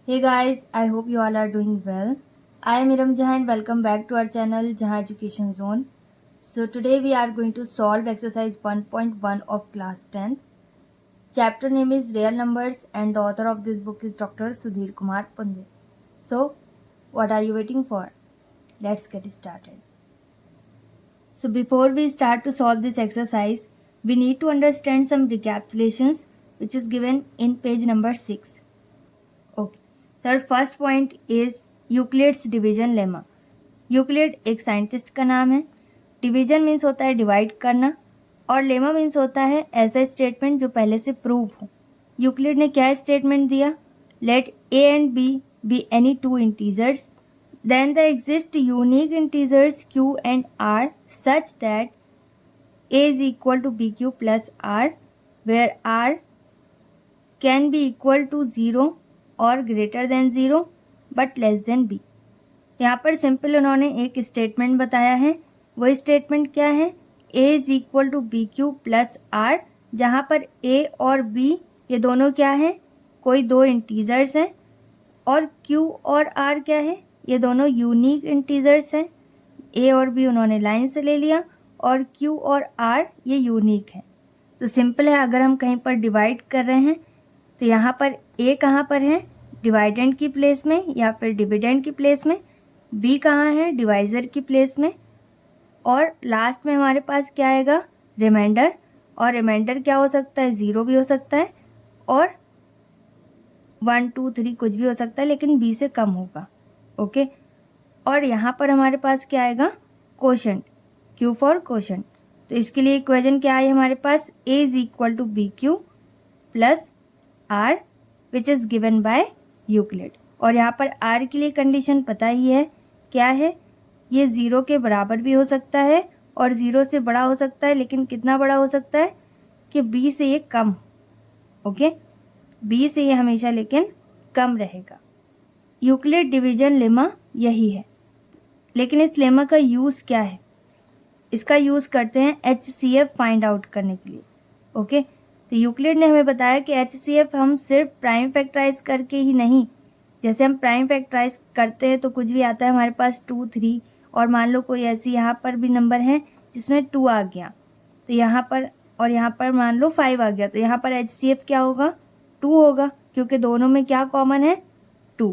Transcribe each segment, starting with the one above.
Hey guys, I hope you all are doing well. I am Iram Jahan and welcome back to our channel Jahan Education Zone. So today we are going to solve exercise 1.1 of class 10th. Chapter name is Real Numbers and the author of this book is Dr. Sudhir Kumar Punde. So what are you waiting for? Let's get started. So before we start to solve this exercise, we need to understand some recapitulations which is given in page number 6. Okay sir, first point is Euclid's division lemma. Euclid एक scientist का नाम है। Division means होता है divide करना और lemma means होता है ऐसा स्टेटमेंट जो पहले से प्रूव हो। यूक्लिड ने क्या स्टेटमेंट दिया? Let A and B any two integers then the exist unique integers Q and R such that A is equal to B Q plus R where R can be equal to 0 और greater than 0 but less than B. यहाँ पर simple उन्होंने एक statement बताया है। वो statement क्या है? A is equal to B Q plus R, जहाँ पर ए और बी ये दोनों क्या है? कोई दो इंटीजर्स हैं और क्यू और आर क्या है? ये दोनों यूनिक इंटीजर्स हैं। ए और बी उन्होंने लाइन से ले लिया और क्यू और आर ये यूनिक है। तो सिंपल है, अगर हम कहीं पर डिवाइड कर रहे हैं तो यहाँ पर ए कहाँ पर है? डिवाइडेंड की प्लेस में या फिर डिविडेंड की प्लेस में। बी कहाँ है? डिवाइज़र की प्लेस में। और लास्ट में हमारे पास क्या आएगा? रिमाइंडर। और रिमाइंडर क्या हो सकता है? 0 भी हो सकता है और 1 2 3 कुछ भी हो सकता है, लेकिन बी से कम होगा। ओके, और यहाँ पर हमारे पास क्या आएगा? Quotient, Q for quotient. तो इसके लिए इक्वेशन क्या आई हमारे पास? A is equal to B Q plus R which is given by Euclid. और यहाँ पर आर के लिए कंडीशन पता ही है क्या है? ये 0 के बराबर भी हो सकता है और 0 से बड़ा हो सकता है, लेकिन कितना बड़ा हो सकता है? कि b से ये कम। ओके, b से ये हमेशा लेकिन कम रहेगा। यूक्लिड डिवीजन लेमा यही है, लेकिन इस लेमा का यूज़ क्या है? इसका यूज़ करते हैं HCF फाइंड आउट करने के लिए। ओके, तो यूक्लिड ने हमें बताया कि HCF हम सिर्फ प्राइम फैक्टराइज करके ही नहीं, जैसे हम प्राइम फैक्टराइज करते हैं तो कुछ भी आता है हमारे पास 2 3, और मान लो कोई ऐसी यहाँ पर भी नंबर है जिसमें 2 आ गया, तो यहाँ पर और यहाँ पर मान लो 5 आ गया, तो यहाँ पर HCF क्या होगा? 2 होगा, क्योंकि दोनों में क्या कॉमन है? 2।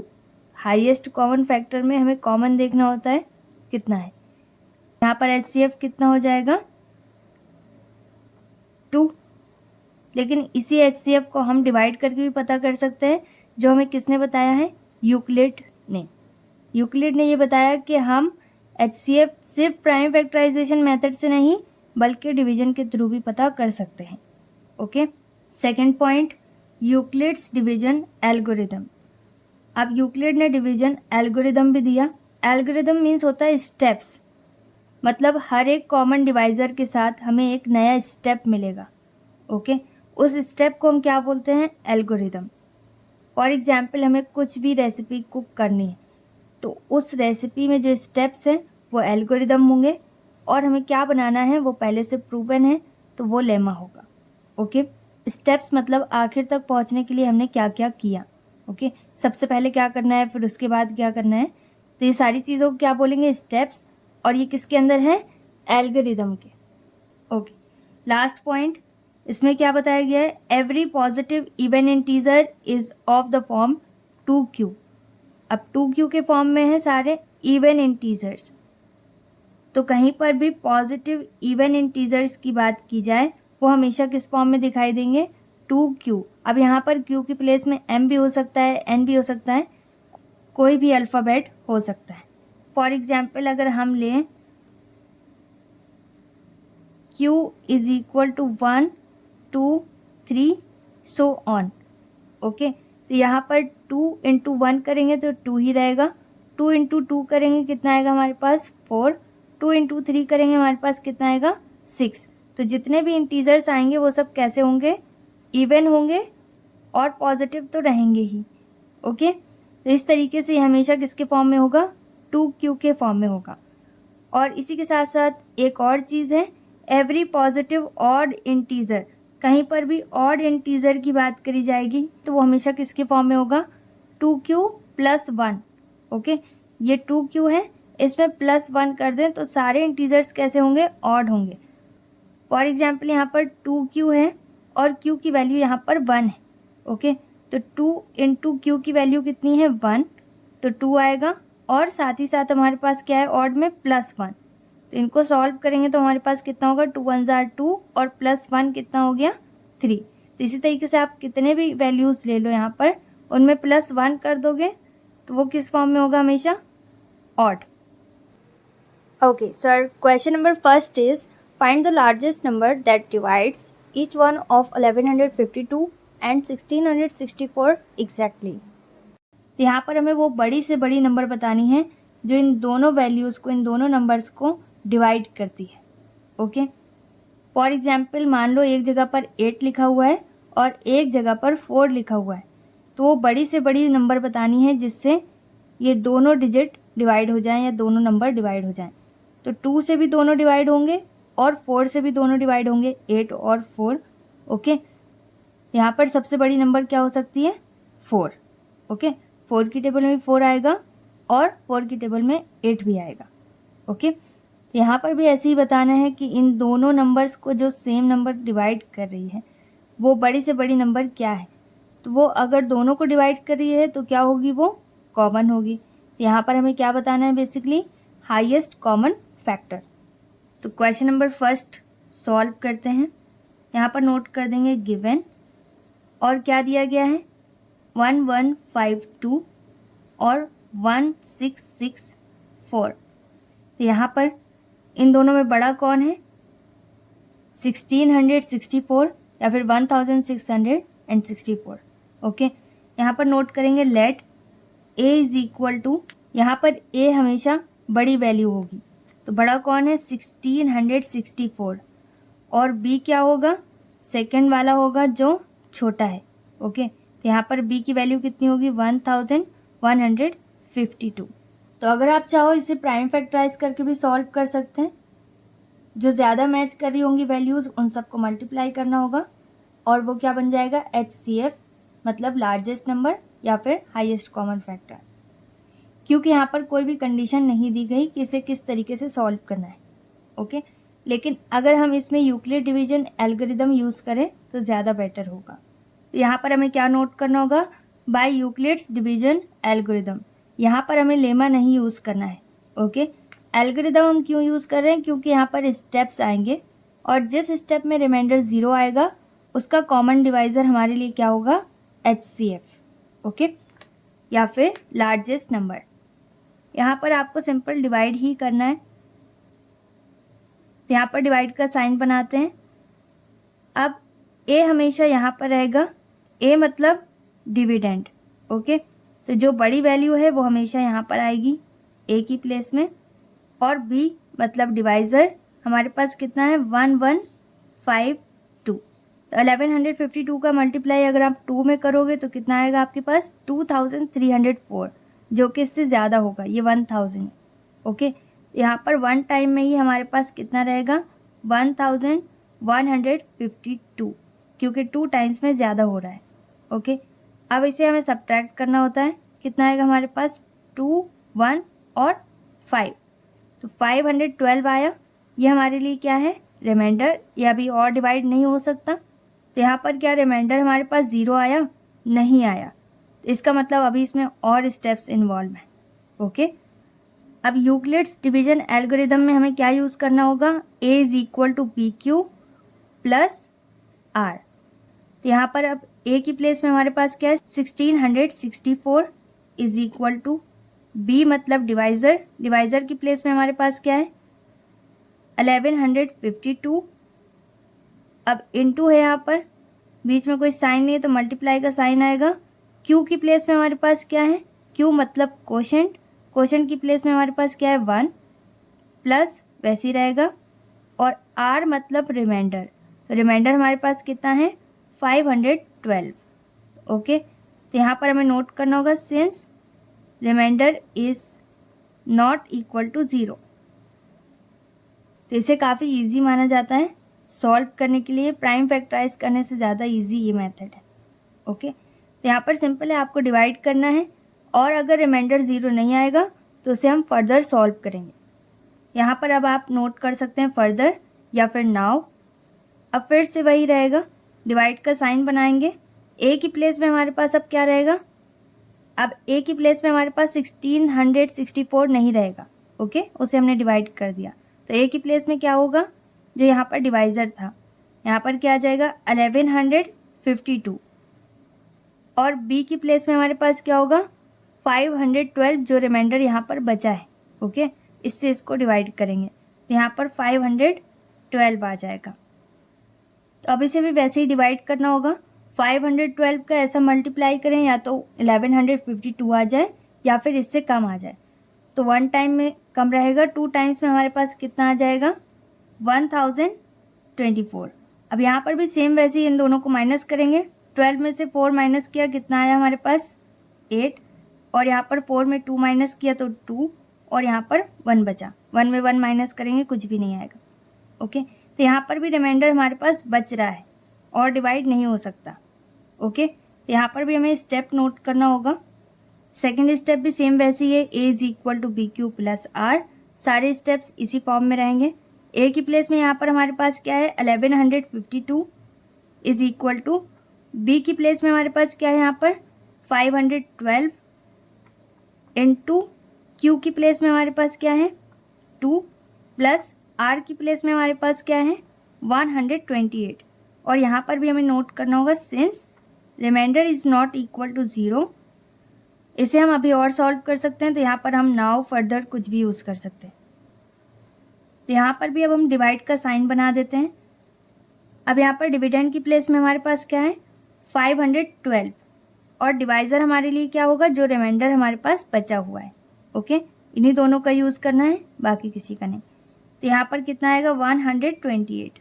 हाईएस्ट कॉमन फैक्टर में हमें कॉमन देखना होता है कितना है। यहाँ पर HCF कितना हो जाएगा? 2। लेकिन इसी HCF को हम डिवाइड करके भी पता कर सकते हैं, जो हमें किसने बताया है? यूक्लिड ने। यूक्लिड ने ये बताया कि हम HCF सिर्फ प्राइम फैक्टराइजेशन मेथड से नहीं बल्कि डिवीजन के थ्रू भी पता कर सकते हैं। Okay, second point, Euclid's division algorithm. अब यूक्लिड ने डिवीजन एल्गोरिदम भी दिया। एल्गोरिदम मीन्स होता है स्टेप्स, मतलब हर एक कॉमन डिवाइज़र के साथ हमें एक नया स्टेप मिलेगा। ओके, उस स्टेप को हम क्या बोलते हैं? एल्गोरिदम। फॉर एग्जाम्पल, हमें कुछ भी रेसिपी कुक करनी है तो उस रेसिपी में जो स्टेप्स हैं वो एल्गोरिदम होंगे, और हमें क्या बनाना है वो पहले से प्रूवन है तो वो लेमा होगा। ओके, स्टेप्स मतलब आखिर तक पहुंचने के लिए हमने क्या क्या किया। ओके, सबसे पहले क्या करना है, फिर उसके बाद क्या करना है, तो ये सारी चीज़ों को क्या बोलेंगे? स्टेप्स। और ये किसके अंदर है? एल्गोरिदम के। ओके, लास्ट पॉइंट, इसमें क्या बताया गया है? Every positive even integer is of the form 2q। अब 2q के फॉर्म में है सारे इवन इंटीजर्स, तो कहीं पर भी पॉजिटिव इवन इंटीजर्स की बात की जाए वो हमेशा किस फॉर्म में दिखाई देंगे? 2q। अब यहाँ पर q की प्लेस में m भी हो सकता है, n भी हो सकता है, कोई भी अल्फ़ाबेट हो सकता है। फॉर एग्जाम्पल, अगर हम लें q is equal to 1 2 3 so on. Okay, तो यहाँ पर 2 इंटू 1 करेंगे तो 2 ही रहेगा। 2 इंटू 2 करेंगे कितना आएगा हमारे पास? 4। 2 इंटू 3 करेंगे हमारे पास कितना आएगा? 6। तो जितने भी इंटीजर्स आएंगे वो सब कैसे होंगे? इवन होंगे और पॉजिटिव तो रहेंगे ही। ओके, तो इस तरीके से हमेशा किसके फॉर्म में होगा? 2q के फॉर्म में होगा। और इसी के साथ साथ एक और चीज़ है, एवरी पॉजिटिव ऑड इंटीजर। कहीं पर भी ऑड इंटीजर की बात करी जाएगी तो वो हमेशा किसके फॉर्म में होगा? 2q plus 1। ओके, ये 2q है, इसमें प्लस 1 कर दें तो सारे इंटीजर्स कैसे होंगे, ऑड होंगे। फॉर एग्जाम्पल यहाँ पर 2q है और q की वैल्यू यहाँ पर 1 है। ओके, तो 2 इंटू क्यू की वैल्यू कितनी है, 1, तो 2 आएगा। और साथ ही साथ हमारे पास क्या है, ऑड में प्लस 1, तो इनको सॉल्व करेंगे तो हमारे पास कितना होगा, 2 1 जार 2 और प्लस 1 कितना हो गया, 3। तो इसी तरीके से आप कितने भी वैल्यूज़ ले लो यहाँ पर, उनमें प्लस 1 कर दोगे तो वो किस फॉर्म में होगा, हमेशा odd. Okay sir, question number first is find the largest number that divides each one of 1152 and 1664 exactly. यहाँ पर हमें वो बड़ी से बड़ी नंबर बतानी है जो इन दोनों वैल्यूज़ को, इन दोनों नंबर्स को डिवाइड करती है। ओके, फॉर एग्जाम्पल मान लो एक जगह पर 8 लिखा हुआ है और एक जगह पर 4 लिखा हुआ है, तो वो बड़ी से बड़ी नंबर बतानी है जिससे ये दोनों डिजिट डिवाइड हो जाएं या दोनों नंबर डिवाइड हो जाएं। तो 2 से भी दोनों डिवाइड होंगे और 4 से भी दोनों डिवाइड होंगे, 8 और 4। ओके, यहाँ पर सबसे बड़ी नंबर क्या हो सकती है, 4। ओके, 4 की टेबल में 4 आएगा और 4 की टेबल में 8 भी आएगा। ओके, यहाँ पर भी ऐसे ही बताना है कि इन दोनों नंबर्स को जो सेम नंबर डिवाइड कर रही है वो बड़ी से बड़ी नंबर क्या है, तो वो अगर दोनों को डिवाइड कर रही है तो क्या होगी, वो कॉमन होगी। यहाँ पर हमें क्या बताना है, बेसिकली हाईएस्ट कॉमन फैक्टर। तो क्वेश्चन नंबर फर्स्ट सॉल्व करते हैं। यहाँ पर नोट कर देंगे गिवन, और क्या दिया गया है, 1152 और 1664। तो यहाँ पर इन दोनों में बड़ा कौन है, 1664 या फिर 1664। ओके, यहाँ पर नोट करेंगे let a is equal to, यहाँ पर a हमेशा बड़ी वैल्यू होगी, तो बड़ा कौन है, 1664, और b क्या होगा, सेकंड वाला होगा जो छोटा है। ओके, तो यहाँ पर b की वैल्यू कितनी होगी, 1152। तो अगर आप चाहो इसे प्राइम फैक्टराइज करके भी सॉल्व कर सकते हैं। जो ज़्यादा मैच कर रही होंगी वैल्यूज़ उन सबको मल्टीप्लाई करना होगा और वो क्या बन जाएगा, HCF, मतलब लार्जेस्ट नंबर या फिर हाईएस्ट कॉमन फैक्टर। क्योंकि यहाँ पर कोई भी कंडीशन नहीं दी गई कि इसे किस तरीके से सॉल्व करना है। ओके, लेकिन अगर हम इसमें यूक्लिड डिवीजन एल्गोरिदम यूज़ करें तो ज़्यादा बेटर होगा। तो यहाँ पर हमें क्या नोट करना होगा, बाय यूक्लिड्स डिवीजन एल्गोरिदम। यहाँ पर हमें लेमा नहीं यूज़ करना है। ओके, एल्गोरिदम हम क्यों यूज़ कर रहे हैं, क्योंकि यहाँ पर स्टेप्स आएंगे और जिस स्टेप में रिमाइंडर 0 आएगा उसका कॉमन डिवाइज़र हमारे लिए क्या होगा, HCF। ओके, या फिर लार्जेस्ट नंबर। यहाँ पर आपको सिंपल डिवाइड ही करना है, तो यहाँ पर डिवाइड का साइन बनाते हैं। अब A हमेशा यहाँ पर रहेगा, A मतलब डिविडेंड। ओके, तो जो बड़ी वैल्यू है वो हमेशा यहाँ पर आएगी A की प्लेस में, और B मतलब डिवाइज़र हमारे पास कितना है, 1152। तो 1152 का मल्टीप्लाई अगर आप 2 में करोगे तो कितना आएगा आपके पास, 2304, जो कि इससे ज़्यादा होगा, ये 1000। ओके, यहाँ पर 1 टाइम में ही हमारे पास कितना रहेगा, 1152, क्योंकि 2 टाइम्स में ज़्यादा हो रहा है। ओके, अब इसे हमें सब्ट्रैक्ट करना होता है, कितना आएगा हमारे पास, 2 1 और 5, तो 512 आया। ये हमारे लिए क्या है, रिमाइंडर, ये अभी और डिवाइड नहीं हो सकता, तो यहाँ पर क्या रिमाइंडर हमारे पास 0 आया, नहीं आया, तो इसका मतलब अभी इसमें और स्टेप्स इन्वॉल्व हैं। ओके, अब यूक्लिड्स डिवीजन एल्गोरिदम में हमें क्या यूज़ करना होगा, A is equal to PQ plus R। तो यहाँ पर अब A की प्लेस में हमारे पास क्या है, 1664 इज इक्वल टू B मतलब डिवाइज़र, डिवाइज़र की प्लेस में हमारे पास क्या है, 1152। अब इनटू है, यहाँ पर बीच में कोई साइन नहीं है तो मल्टीप्लाई का साइन आएगा। Q की प्लेस में हमारे पास क्या है, Q मतलब कोशेंट, कोशेंट की प्लेस में हमारे पास क्या है, 1 प्लस वैसे ही रहेगा, और R मतलब रिमाइंडर, तो रिमाइंडर हमारे पास कितना है, 512। ओके, तो यहाँ पर हमें नोट करना होगा, since remainder is not equal to 0। तो इसे काफ़ी इजी माना जाता है सॉल्व करने के लिए, प्राइम फैक्टराइज करने से ज़्यादा इजी ये मेथड है। ओके, तो यहाँ पर सिंपल है, आपको डिवाइड करना है और अगर रिमाइंडर 0 नहीं आएगा तो उसे हम फर्दर सॉल्व करेंगे। यहाँ पर अब आप नोट कर सकते हैं फर्दर या फिर नाउ। अब फिर से वही रहेगा, डिवाइड का साइन बनाएंगे। ए की प्लेस में हमारे पास अब क्या रहेगा, अब ए की प्लेस में हमारे पास 1664 नहीं रहेगा। ओके, उसे हमने डिवाइड कर दिया। तो ए की प्लेस में क्या होगा, जो यहाँ पर डिवाइज़र था, यहाँ पर क्या आ जाएगा 1152। और बी की प्लेस में हमारे पास क्या होगा 512, जो रिमाइंडर यहाँ पर बचा है। ओके, इससे इसको डिवाइड करेंगे तो यहाँ पर 512 आ जाएगा। तो अब इसे भी वैसे ही डिवाइड करना होगा। 512 का ऐसा मल्टीप्लाई करें, या तो 1152 आ जाए या फिर इससे कम आ जाए। तो 1 टाइम में कम रहेगा, 2 टाइम्स में हमारे पास कितना आ जाएगा 1024। अब यहाँ पर भी सेम वैसे ही इन दोनों को माइनस करेंगे। 12 में से 4 माइनस किया, कितना आया हमारे पास 8, और यहाँ पर 4 में 2 माइनस किया तो 2, और यहाँ पर 1 बचा। 1 में 1 माइनस करेंगे कुछ भी नहीं आएगा। ओके, तो यहाँ पर भी रिमाइंडर हमारे पास बच रहा है और डिवाइड नहीं हो सकता। ओके, तो यहाँ पर भी हमें स्टेप नोट करना होगा। सेकेंड स्टेप भी सेम वैसे ही है, A is equal to B Q plus R. सारे स्टेप्स इसी फॉर्म में रहेंगे। ए की प्लेस में यहाँ पर हमारे पास क्या है 1152 इज इक्वल टू, बी की प्लेस में हमारे पास क्या है यहाँ पर 512 इंटू क्यू की प्लेस में हमारे पास क्या है 2 प्लस आर की प्लेस में हमारे पास क्या है 128। और यहाँ पर भी हमें नोट करना होगा since remainder is not equal to 0। इसे हम अभी और सॉल्व कर सकते हैं, तो यहाँ पर हम नाउ फर्दर कुछ भी यूज़ कर सकते हैं। तो यहाँ पर भी अब हम डिवाइड का साइन बना देते हैं। अब यहाँ पर डिविडेंड की प्लेस में हमारे पास क्या है 512, और डिवाइज़र हमारे लिए क्या होगा, जो रिमाइंडर हमारे पास बचा हुआ है। ओके, इन्हीं दोनों का यूज़ करना है, बाकी किसी का नहीं। तो यहाँ पर कितना आएगा 128।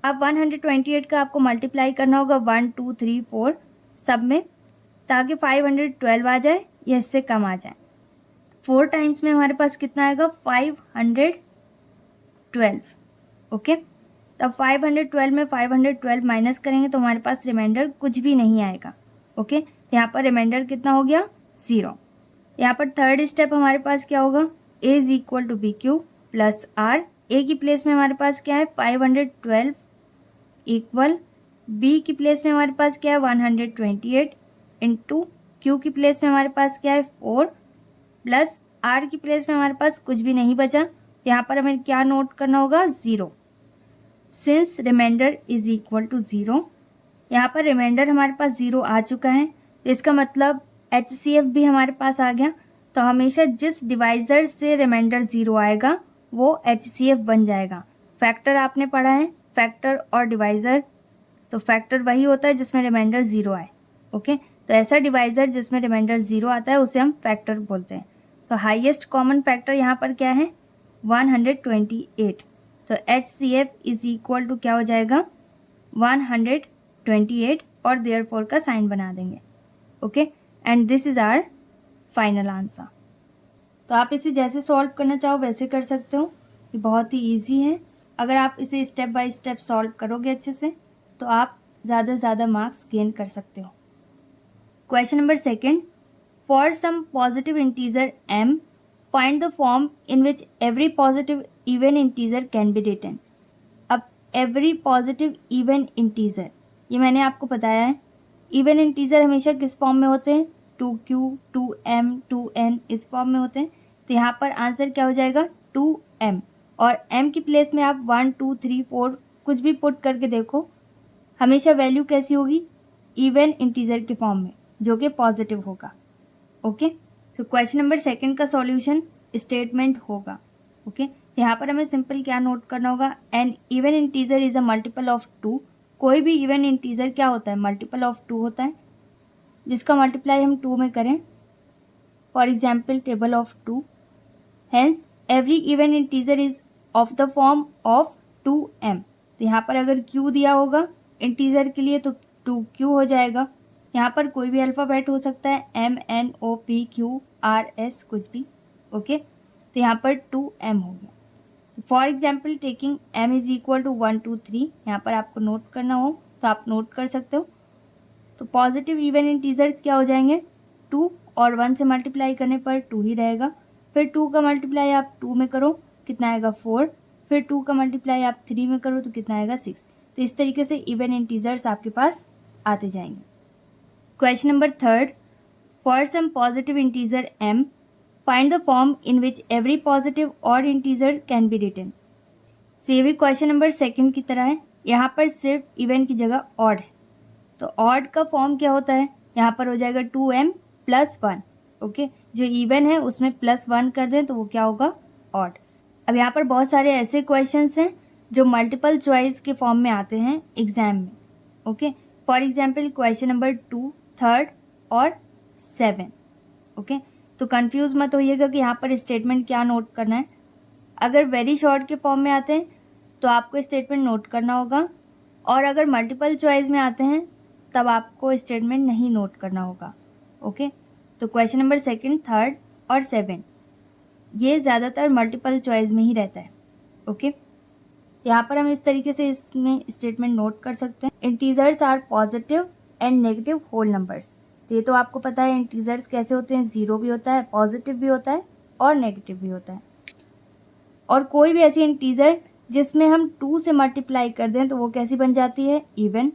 अब 128 का आपको मल्टीप्लाई करना होगा 1 2 3 4 सब में, ताकि 512 आ जाए या इससे कम आ जाए। 4 टाइम्स में हमारे पास कितना आएगा 512। ओके, तब 512 में 512 माइनस करेंगे तो हमारे पास रिमाइंडर कुछ भी नहीं आएगा। ओके, यहाँ पर रिमाइंडर कितना हो गया 0। यहाँ पर थर्ड स्टेप हमारे पास क्या होगा, A is equal to B Q plus R. A की प्लेस में हमारे पास क्या है 512 इक्वल, बी की प्लेस में हमारे पास क्या है 128 इंटू क्यू की प्लेस में हमारे पास क्या है 4 प्लस आर की प्लेस में हमारे पास कुछ भी नहीं बचा। यहाँ पर हमें क्या नोट करना होगा 0। Since remainder is equal to 0, यहाँ पर रिमाइंडर हमारे पास 0 आ चुका है, तो इसका मतलब HCF भी हमारे पास आ गया। तो हमेशा जिस डिवाइज़र से रिमाइंडर 0 आएगा वो HCF बन जाएगा। फैक्टर आपने पढ़ा है, फैक्टर और डिवाइज़र। तो फैक्टर वही होता है जिसमें रिमाइंडर 0 आए। ओके, तो ऐसा डिवाइज़र जिसमें रिमाइंडर 0 आता है उसे हम फैक्टर बोलते हैं। तो हाईएस्ट कॉमन फैक्टर यहाँ पर क्या है 128। तो HCF इज इक्वल टू क्या हो जाएगा 128, और देयरफॉर का साइन बना देंगे। Okay, and this is our final answer. तो आप इसे जैसे सॉल्व करना चाहो वैसे कर सकते हो, ये बहुत ही ईजी है। अगर आप इसे स्टेप बाय स्टेप सॉल्व करोगे अच्छे से तो आप ज़्यादा से ज़्यादा मार्क्स गेन कर सकते हो। Question number second, for some positive integer m find the form in which every positive even integer can be written. अब एवरी पॉजिटिव इवन इंटीजर, ये मैंने आपको बताया है, इवन इंटीजर हमेशा किस फॉर्म में होते हैं 2q 2m 2n इस फॉर्म में होते हैं। तो यहाँ पर आंसर क्या हो जाएगा 2m, और m की प्लेस में आप 1 2 3 4 कुछ भी पुट करके देखो, हमेशा वैल्यू कैसी होगी इवन इंटीजर के फॉर्म में, जो कि पॉजिटिव होगा। Okay, so question number second का सॉल्यूशन स्टेटमेंट होगा। ओके, यहाँ पर हमें सिंपल क्या नोट करना होगा, an even integer is a multiple of 2। कोई भी इवन इंटीजर क्या होता है मल्टीपल ऑफ 2 होता है, जिसका मल्टीप्लाई हम 2 में करें। For example table of 2, hence every even integer is of the form of 2m। तो यहाँ पर अगर q दिया होगा इंटीजर के लिए तो 2q हो जाएगा। यहाँ पर कोई भी अल्फ़ाबेट हो सकता है m n o p q r s कुछ भी। ओके, तो यहाँ पर 2m हो गया। For example taking m is equal to 1 2 3, यहाँ पर आपको नोट करना हो तो आप नोट कर सकते हो। तो पॉजिटिव इवन इंटीजर्स क्या हो जाएंगे, 2 और 1 से मल्टीप्लाई करने पर 2 ही रहेगा। फिर 2 का मल्टीप्लाई आप 2 में करो, कितना आएगा 4। फिर 2 का मल्टीप्लाई आप 3 में करो तो कितना आएगा 6। तो इस तरीके से इवन इंटीजर्स आपके पास आते जाएंगे। Question number 3, for some positive integer m, find the form in which every positive odd integer can be written. So ये भी क्वेश्चन नंबर 2 की तरह है, यहाँ पर सिर्फ इवन की जगह ऑड है। तो ऑड का फॉर्म क्या होता है, यहाँ पर हो जाएगा 2m + 1। ओके, जो इवन है उसमें +1 कर दें तो वो क्या होगा, ऑड। अब यहाँ पर बहुत सारे ऐसे क्वेश्चंस हैं जो मल्टीपल चॉइस के फॉर्म में आते हैं एग्जाम में। Okay, for example question number 2, 3 और 7। ओके, तो कंफ्यूज मत होइएगा कि यहाँ पर स्टेटमेंट क्या नोट करना है। अगर वेरी शॉर्ट के फॉर्म में आते हैं तो आपको स्टेटमेंट नोट करना होगा, और अगर मल्टीपल चॉइस में आते हैं तब आपको स्टेटमेंट नहीं नोट करना होगा। ओके, तो क्वेश्चन नंबर 2, 3 और 7 ये ज़्यादातर मल्टीपल चॉइस में ही रहता है। ओके, यहाँ पर हम इस तरीके से इसमें स्टेटमेंट नोट कर सकते हैं, integers are positive and negative whole numbers. तो ये तो आपको पता है इंटीजर्स कैसे होते हैं, 0 भी होता है, पॉजिटिव भी होता है और नेगेटिव भी होता है। और कोई भी ऐसी इंटीजर जिसमें हम 2 से मल्टीप्लाई कर दें तो वो कैसी बन जाती है, इवन।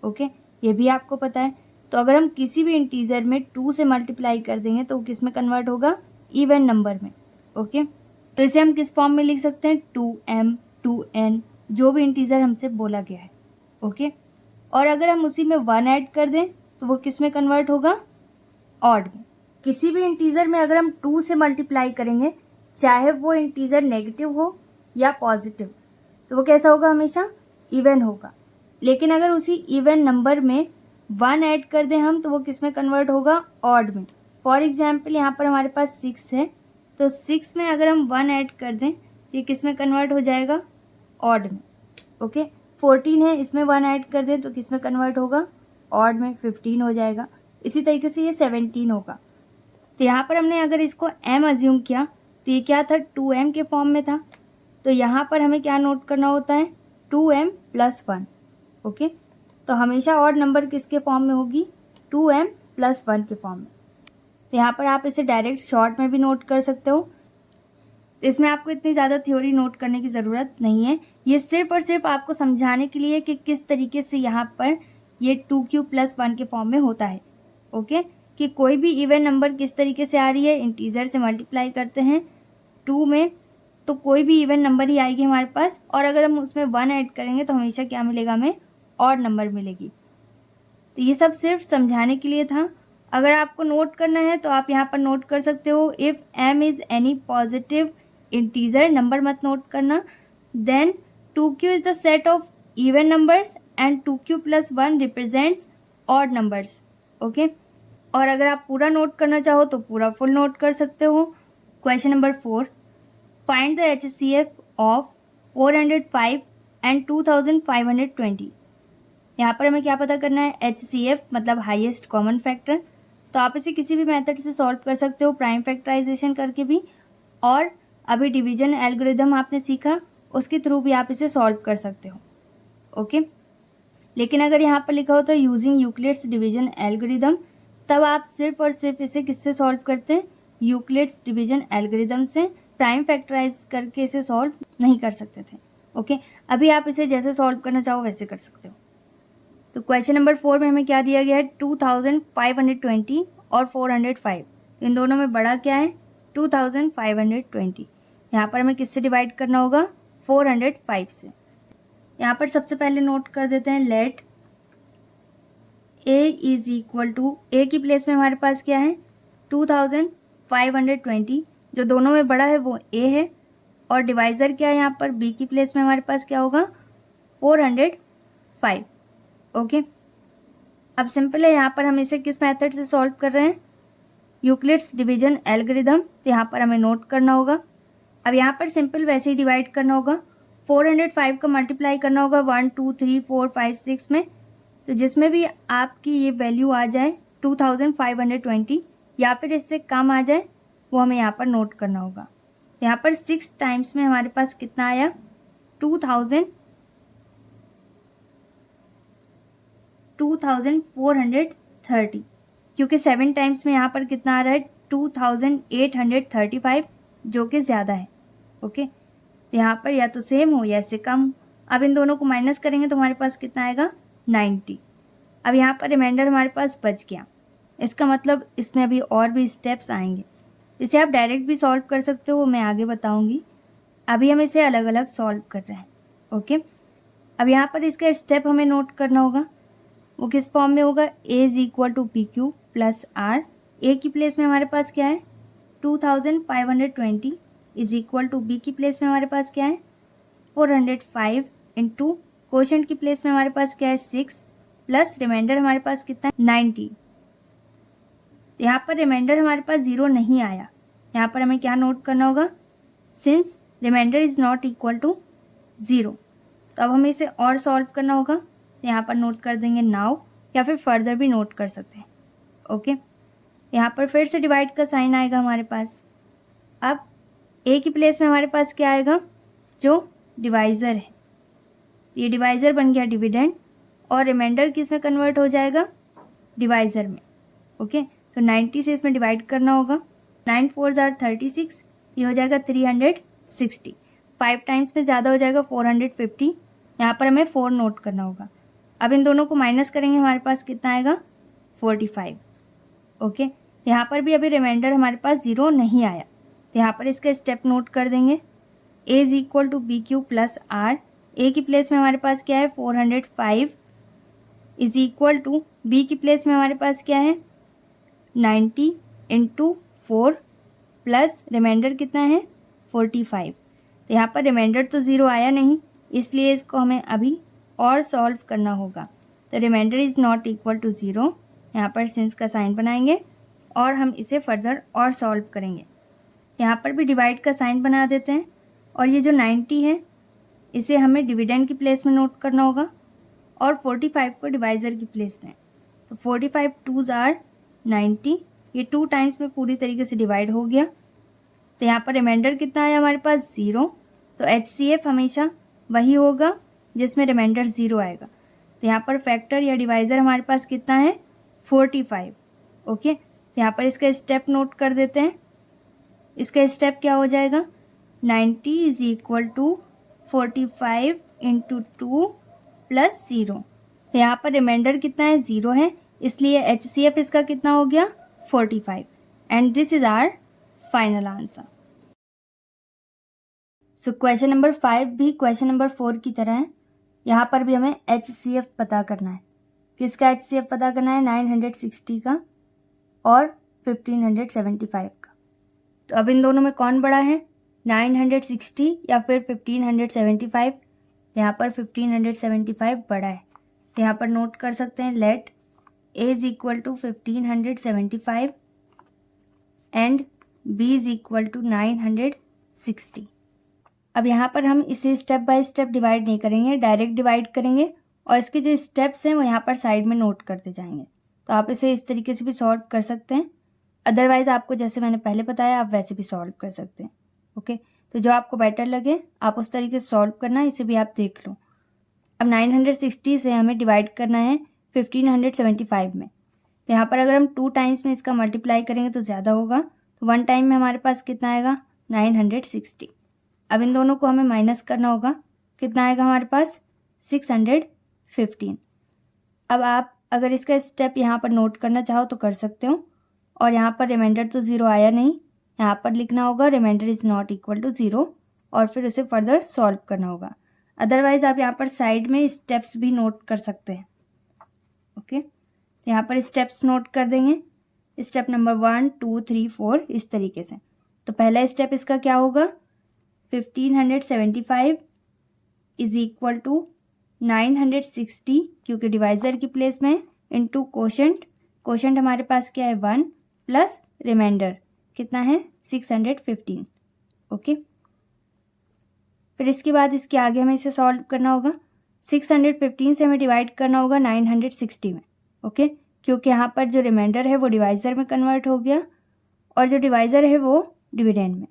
ओके, ये भी आपको पता है। तो अगर हम किसी भी इंटीजर में 2 से मल्टीप्लाई कर देंगे तो वो किस में कन्वर्ट होगा, इवन नंबर में। ओके, तो इसे हम किस फॉर्म में लिख सकते हैं, 2m, 2n, जो भी इंटीजर हमसे बोला गया है। ओके, और अगर हम उसी में 1 ऐड कर दें तो वो किस में कन्वर्ट होगा, ऑड में। किसी भी इंटीजर में अगर हम 2 से मल्टीप्लाई करेंगे, चाहे वो इंटीजर नेगेटिव हो या पॉजिटिव, तो वो कैसा होगा, हमेशा इवन होगा। लेकिन अगर उसी इवन नंबर में 1 ऐड कर दें हम तो वो किस में कन्वर्ट होगा, ऑड में। फॉर एग्जाम्पल यहाँ पर हमारे पास 6 है, तो 6 में अगर हम 1 ऐड कर दें तो ये किस में कन्वर्ट हो जाएगा, ऑड में। ओके, 14 है, इसमें 1 ऐड कर दें तो किस में कन्वर्ट होगा, ऑड में, 15 हो जाएगा। इसी तरीके से ये 17 होगा। तो यहाँ पर हमने अगर इसको m अज्यूम किया तो ये क्या था, 2m के फॉर्म में था। तो यहाँ पर हमें क्या नोट करना होता है, 2m + 1। ओके, तो हमेशा ऑड नंबर किसके फॉर्म में होगी, 2m + 1 के फॉर्म में। तो यहाँ पर आप इसे डायरेक्ट शॉर्ट में भी नोट कर सकते हो। तो इसमें आपको इतनी ज़्यादा थ्योरी नोट करने की ज़रूरत नहीं है, ये सिर्फ और सिर्फ आपको समझाने के लिए कि किस तरीके से यहाँ पर ये 2q + 1 के फॉर्म में होता है। ओके, कि कोई भी इवन नंबर किस तरीके से आ रही है, इंटीजर से मल्टीप्लाई करते हैं 2 में तो कोई भी इवन नंबर ही आएगी हमारे पास, और अगर हम उसमें 1 ऐड करेंगे तो हमेशा क्या मिलेगा, हमें ऑड नंबर मिलेगी। तो ये सब सिर्फ समझाने के लिए था। अगर आपको नोट करना है तो आप यहाँ पर नोट कर सकते हो, if m is any positive integer, number मत नोट करना, then 2q is the set of even numbers and 2q + 1 represents odd numbers. Okay, और अगर आप पूरा नोट करना चाहो तो पूरा फुल नोट कर सकते हो। Question number 4, find the HCF of 405 and 2520। यहाँ पर हमें क्या पता करना है, HCF मतलब हाईएस्ट कॉमन फैक्टर। तो आप इसे किसी भी मेथड से सॉल्व कर सकते हो, प्राइम फैक्टराइजेशन करके भी, और अभी डिवीजन एल्गोरिदम आपने सीखा उसके थ्रू भी आप इसे सॉल्व कर सकते हो। ओके, लेकिन अगर यहाँ पर लिखा हो तो यूजिंग यूक्लिड्स डिवीजन एल्गोरिदम, तब आप सिर्फ और सिर्फ इसे किससे सॉल्व करते हैं, यूक्लिड्स डिवीजन एल्गोरिदम से। प्राइम फैक्टराइज करके इसे सॉल्व नहीं कर सकते थे। ओके, अभी आप इसे जैसे सॉल्व करना चाहो वैसे कर सकते हो। तो क्वेश्चन नंबर 4 में हमें क्या दिया गया है, 2520 और 405। इन दोनों में बड़ा क्या है, 2520। यहाँ पर हमें किससे डिवाइड करना होगा, 405 से। यहाँ पर सबसे पहले नोट कर देते हैं, let a is equal to, a की प्लेस में हमारे पास क्या है, 2520, जो दोनों में बड़ा है वो a है, और डिवाइज़र क्या है यहाँ पर, b की प्लेस में हमारे पास क्या होगा, 405। ओके, अब सिंपल है, यहाँ पर हम इसे किस मेथड से सॉल्व कर रहे हैं, यूक्लिड्स डिवीजन एल्गोरिदम। तो यहाँ पर हमें नोट करना होगा। अब यहाँ पर सिंपल वैसे ही डिवाइड करना होगा, 405 का मल्टीप्लाई करना होगा 1 2 3 4 5 6 में। तो जिसमें भी आपकी ये वैल्यू आ जाए 2520 या फिर इससे कम आ जाए वो हमें यहाँ पर नोट करना होगा। यहाँ पर 6 टाइम्स में हमारे पास कितना आया, 2430, क्योंकि 7 टाइम्स में यहाँ पर कितना आ रहा है 2835, जो कि ज़्यादा है। ओके, तो यहाँ पर या तो सेम हो या इससे कम। अब इन दोनों को माइनस करेंगे तो हमारे पास कितना आएगा 90। अब यहाँ पर रिमाइंडर हमारे पास बच गया। इसका मतलब इसमें अभी और भी स्टेप्स आएंगे। इसे आप डायरेक्ट भी सॉल्व कर सकते हो, वो मैं आगे बताऊंगी। अभी हम इसे अलग अलग सॉल्व कर रहे हैं। ओके, अब यहाँ पर इसका स्टेप हमें नोट करना होगा। वो किस फॉर्म में होगा, a is equal to P Q plus R. A की प्लेस में हमारे पास क्या है 2520 इज इक्वल टू बी की प्लेस में हमारे पास क्या है 405 इंटू क्वोशंट की प्लेस में हमारे पास क्या है 6 प्लस रिमाइंडर हमारे पास कितना है 90। यहाँ पर रिमाइंडर हमारे पास 0 नहीं आया। यहाँ पर हमें क्या नोट करना होगा, since remainder is not equal to 0, तो अब हमें इसे और सॉल्व करना होगा। तो यहाँ पर नोट कर देंगे नाउ, या फिर फर्दर भी नोट कर सकते हैं। ओके, यहाँ पर फिर से डिवाइड का साइन आएगा हमारे पास। अब ए की प्लेस में हमारे पास क्या आएगा, जो डिवाइज़र है, ये डिवाइज़र बन गया डिविडेंड, और रिमाइंडर किस में कन्वर्ट हो जाएगा, डिवाइज़र में। ओके, तो 90 से इसमें डिवाइड करना होगा। 9 4 जार 36, ये हो जाएगा 360। 5 टाइम्स में ज़्यादा हो जाएगा 450। यहाँ पर हमें 4 नोट करना होगा। अब इन दोनों को माइनस करेंगे, हमारे पास कितना आएगा 45। ओके, यहाँ पर भी अभी रिमाइंडर हमारे पास 0 नहीं आया, तो यहाँ पर इसका स्टेप नोट कर देंगे। a is equal to B Q plus R. A की प्लेस में हमारे पास क्या है 405 इज इक्वल टू बी की प्लेस में हमारे पास क्या है 90 इंटू 4 प्लस रिमाइंडर कितना है 45। तो यहाँ पर रिमाइंडर तो 0 आया नहीं, इसलिए इसको हमें अभी और सॉल्व करना होगा। तो remainder is not equal to 0, यहाँ पर सिंस का साइन बनाएंगे और हम इसे फर्दर और सॉल्व करेंगे। यहाँ पर भी डिवाइड का साइन बना देते हैं, और ये जो 90 है इसे हमें डिविडेंड की प्लेस में नोट करना होगा, और 45 को डिवाइज़र की प्लेस में। तो 45 2s आर 90, ये 2 टाइम्स में पूरी तरीके से डिवाइड हो गया। तो यहाँ पर रिमाइंडर कितना आया हमारे पास 0, तो HCF हमेशा वही होगा जिसमें रिमाइंडर 0 आएगा। तो यहाँ पर फैक्टर या डिवाइज़र हमारे पास कितना है 45। ओके, तो यहाँ पर इसका स्टेप नोट कर देते हैं। इसका स्टेप क्या हो जाएगा, 90 is equal to 45 into 2 plus 0। तो यहाँ पर रिमाइंडर कितना है 0 है, इसलिए HCF इसका कितना हो गया 45। And this is our final answer. So question number 5 भी क्वेश्चन नंबर 4 की तरह है। यहाँ पर भी हमें HCF पता करना है। किसका HCF पता करना है, 960 का और 1575 का। तो अब इन दोनों में कौन बड़ा है, 960 या फिर 1575। यहाँ पर 1575 बड़ा है, तो यहाँ पर नोट कर सकते हैं let a is equal to 1575 and b is equal to 960। अब यहाँ पर हम इसे स्टेप बाय स्टेप डिवाइड नहीं करेंगे, डायरेक्ट डिवाइड करेंगे, और इसके जो स्टेप्स हैं वो यहाँ पर साइड में नोट करते जाएंगे। तो आप इसे इस तरीके से भी सॉल्व कर सकते हैं, अदरवाइज़ आपको जैसे मैंने पहले बताया आप वैसे भी सॉल्व कर सकते हैं। ओके, तो जो आपको बेटर लगे आप उस तरीके से सॉल्व करना, इसे भी आप देख लो। अब 960 से हमें डिवाइड करना है 1575 में। तो यहाँ पर अगर हम 2 टाइम्स में इसका मल्टीप्लाई करेंगे तो ज़्यादा होगा, तो 1 टाइम में हमारे पास कितना आएगा 960। अब इन दोनों को हमें माइनस करना होगा, कितना आएगा हमारे पास 615। अब आप अगर इसका स्टेप यहाँ पर नोट करना चाहो तो कर सकते हो, और यहाँ पर रिमाइंडर तो 0 आया नहीं, यहाँ पर लिखना होगा remainder is not equal to 0, और फिर उसे फर्दर सॉल्व करना होगा। अदरवाइज़ आप यहाँ पर साइड में स्टेप्स भी नोट कर सकते हैं। ओके, तो यहाँ पर स्टेप्स नोट कर देंगे, स्टेप नंबर 1 2 3 4 इस तरीके से। तो पहला स्टेप इसका क्या होगा, 1575 इज इक्वल टू 960, क्योंकि डिवाइज़र की प्लेस में, इंटू कोशेंट। कोशेंट हमारे पास क्या है 1 प्लस रिमाइंडर कितना है 615। ओके, फिर इसके बाद इसके आगे हमें इसे सॉल्व करना होगा। 615 से हमें डिवाइड करना होगा 960 में। ओके, क्योंकि यहाँ पर जो रिमाइंडर है वो डिवाइज़र में कन्वर्ट हो गया, और जो डिवाइज़र है वो डिविडेंड में।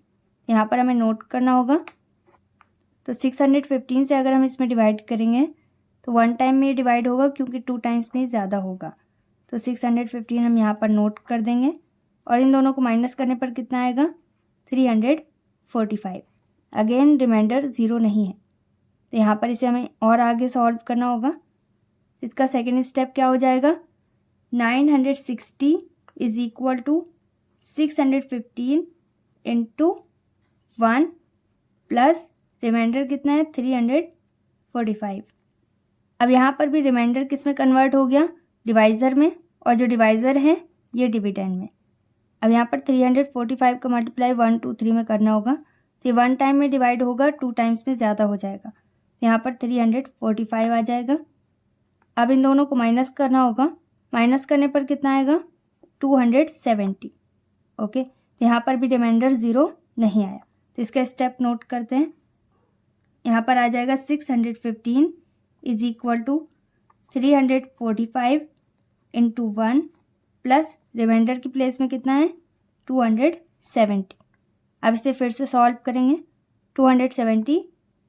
यहाँ पर हमें नोट करना होगा। तो 615 से अगर हम इसमें डिवाइड करेंगे तो 1 टाइम में डिवाइड होगा क्योंकि 2 टाइम्स में ज़्यादा होगा। तो 615 हम यहाँ पर नोट कर देंगे और इन दोनों को माइनस करने पर कितना आएगा 345। अगेन रिमाइंडर 0 नहीं है, तो यहाँ पर इसे हमें और आगे सॉल्व करना होगा। इसका सेकेंड स्टेप क्या हो जाएगा, 960 is equal to 615 into 1 plus remainder कितना है 345। अब यहाँ पर भी रिमाइंडर किस में कन्वर्ट हो गया, डिवाइज़र में, और जो डिवाइज़र है ये डिविडेंड में। अब यहाँ पर 345 का मल्टीप्लाई 1 2 3 में करना होगा, तो 1 टाइम में डिवाइड होगा, 2 टाइम्स में ज़्यादा हो जाएगा, तो यहाँ पर 345 आ जाएगा। अब इन दोनों को माइनस करना होगा, माइनस करने पर कितना आएगा 270। ओके, तो यहाँ पर भी रिमाइंडर 0 नहीं आया, तो इसका स्टेप नोट करते हैं। यहाँ पर आ जाएगा 615 is equal to 345 into 1 plus remainder की प्लेस में कितना है 270। अब इसे फिर से सॉल्व करेंगे, 270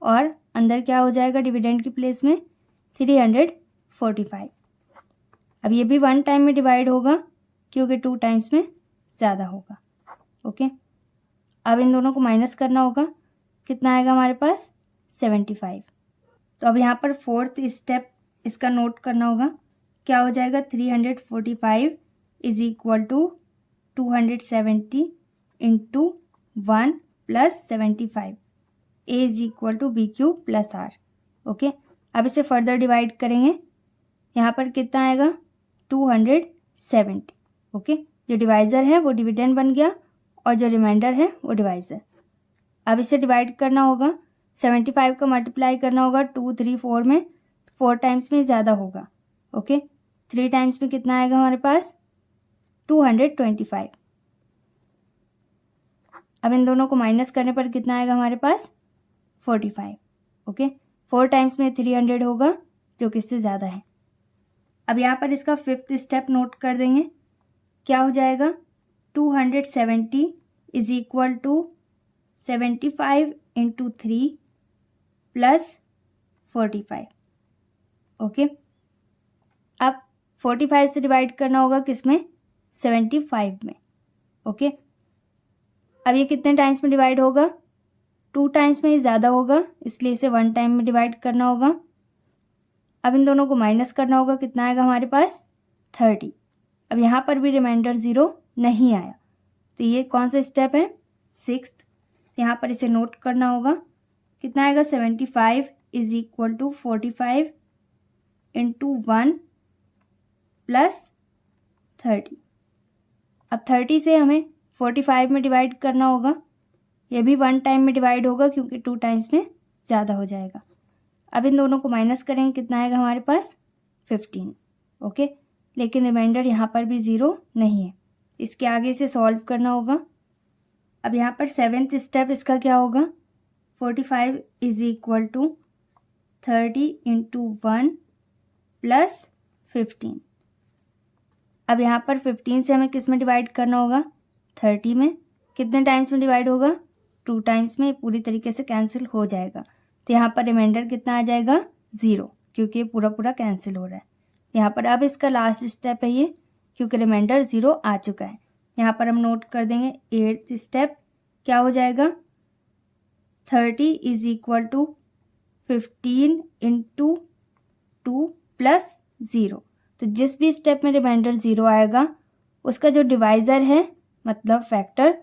और अंदर क्या हो जाएगा डिविडेंड की प्लेस में 345। अब ये भी 1 टाइम में डिवाइड होगा क्योंकि 2 टाइम्स में ज़्यादा होगा। ओके, अब इन दोनों को माइनस करना होगा, कितना आएगा हमारे पास 75। तो अब यहाँ पर फोर्थ स्टेप इसका नोट करना होगा, क्या हो जाएगा 345 is equal to 270 into 1 plus 75, A is equal to B Q plus R. Okay, अब इसे फर्दर डिवाइड करेंगे, यहाँ पर कितना आएगा 270। ओके, जो डिवाइज़र है वो डिविडेंड बन गया और जो रिमाइंडर है वो डिवाइज़र। अब इसे डिवाइड करना होगा, 75 का मल्टीप्लाई करना होगा 2 3 4 में, 4 टाइम्स में ज़्यादा होगा। ओके, 3 टाइम्स में कितना आएगा हमारे पास 225। अब इन दोनों को माइनस करने पर कितना आएगा हमारे पास 45। ओके, 4 टाइम्स में 300 होगा जो कि इससे ज़्यादा है। अब यहाँ पर इसका फिफ्थ स्टेप नोट कर देंगे, क्या हो जाएगा 270 is equal to 75 into 3 plus 45। Okay, अब 45 से डिवाइड करना होगा किसमें 75 में। ओके, अब ये कितने टाइम्स में डिवाइड होगा 2 टाइम्स में ही ज़्यादा होगा, इसलिए इसे 1 टाइम में डिवाइड करना होगा। अब इन दोनों को माइनस करना होगा, कितना आएगा हमारे पास 30। अब यहाँ पर भी रिमाइंडर 0 नहीं आया, तो ये कौन सा स्टेप है 6th। यहाँ पर इसे नोट करना होगा, कितना आएगा 75 is equal to 45 into 1 plus 30। अब 30 से हमें 45 में डिवाइड करना होगा, ये भी 1 टाइम में डिवाइड होगा क्योंकि 2 टाइम्स में ज़्यादा हो जाएगा। अब इन दोनों को माइनस करेंगे, कितना आएगा हमारे पास 15। ओके, लेकिन रिमाइंडर यहाँ पर भी 0 नहीं है, इसके आगे इसे सॉल्व करना होगा। अब यहाँ पर 7th स्टेप इसका क्या होगा, 45 is equal to 30 into 1 plus 15। अब यहाँ पर 15 से हमें किस में डिवाइड करना होगा 30 में, कितने टाइम्स में डिवाइड होगा 2 टाइम्स में, पूरी तरीके से कैंसिल हो जाएगा। तो यहाँ पर रिमाइंडर कितना आ जाएगा 0 क्योंकि ये पूरा पूरा कैंसिल हो रहा है। यहाँ पर अब इसका लास्ट स्टेप है ये, क्योंकि रिमाइंडर 0 आ चुका है। यहाँ पर हम नोट कर देंगे 8th स्टेप, क्या हो जाएगा 30 is equal to 15 into 2 plus 0। तो जिस भी स्टेप में रिमाइंडर 0 आएगा उसका जो डिवाइज़र है मतलब फैक्टर,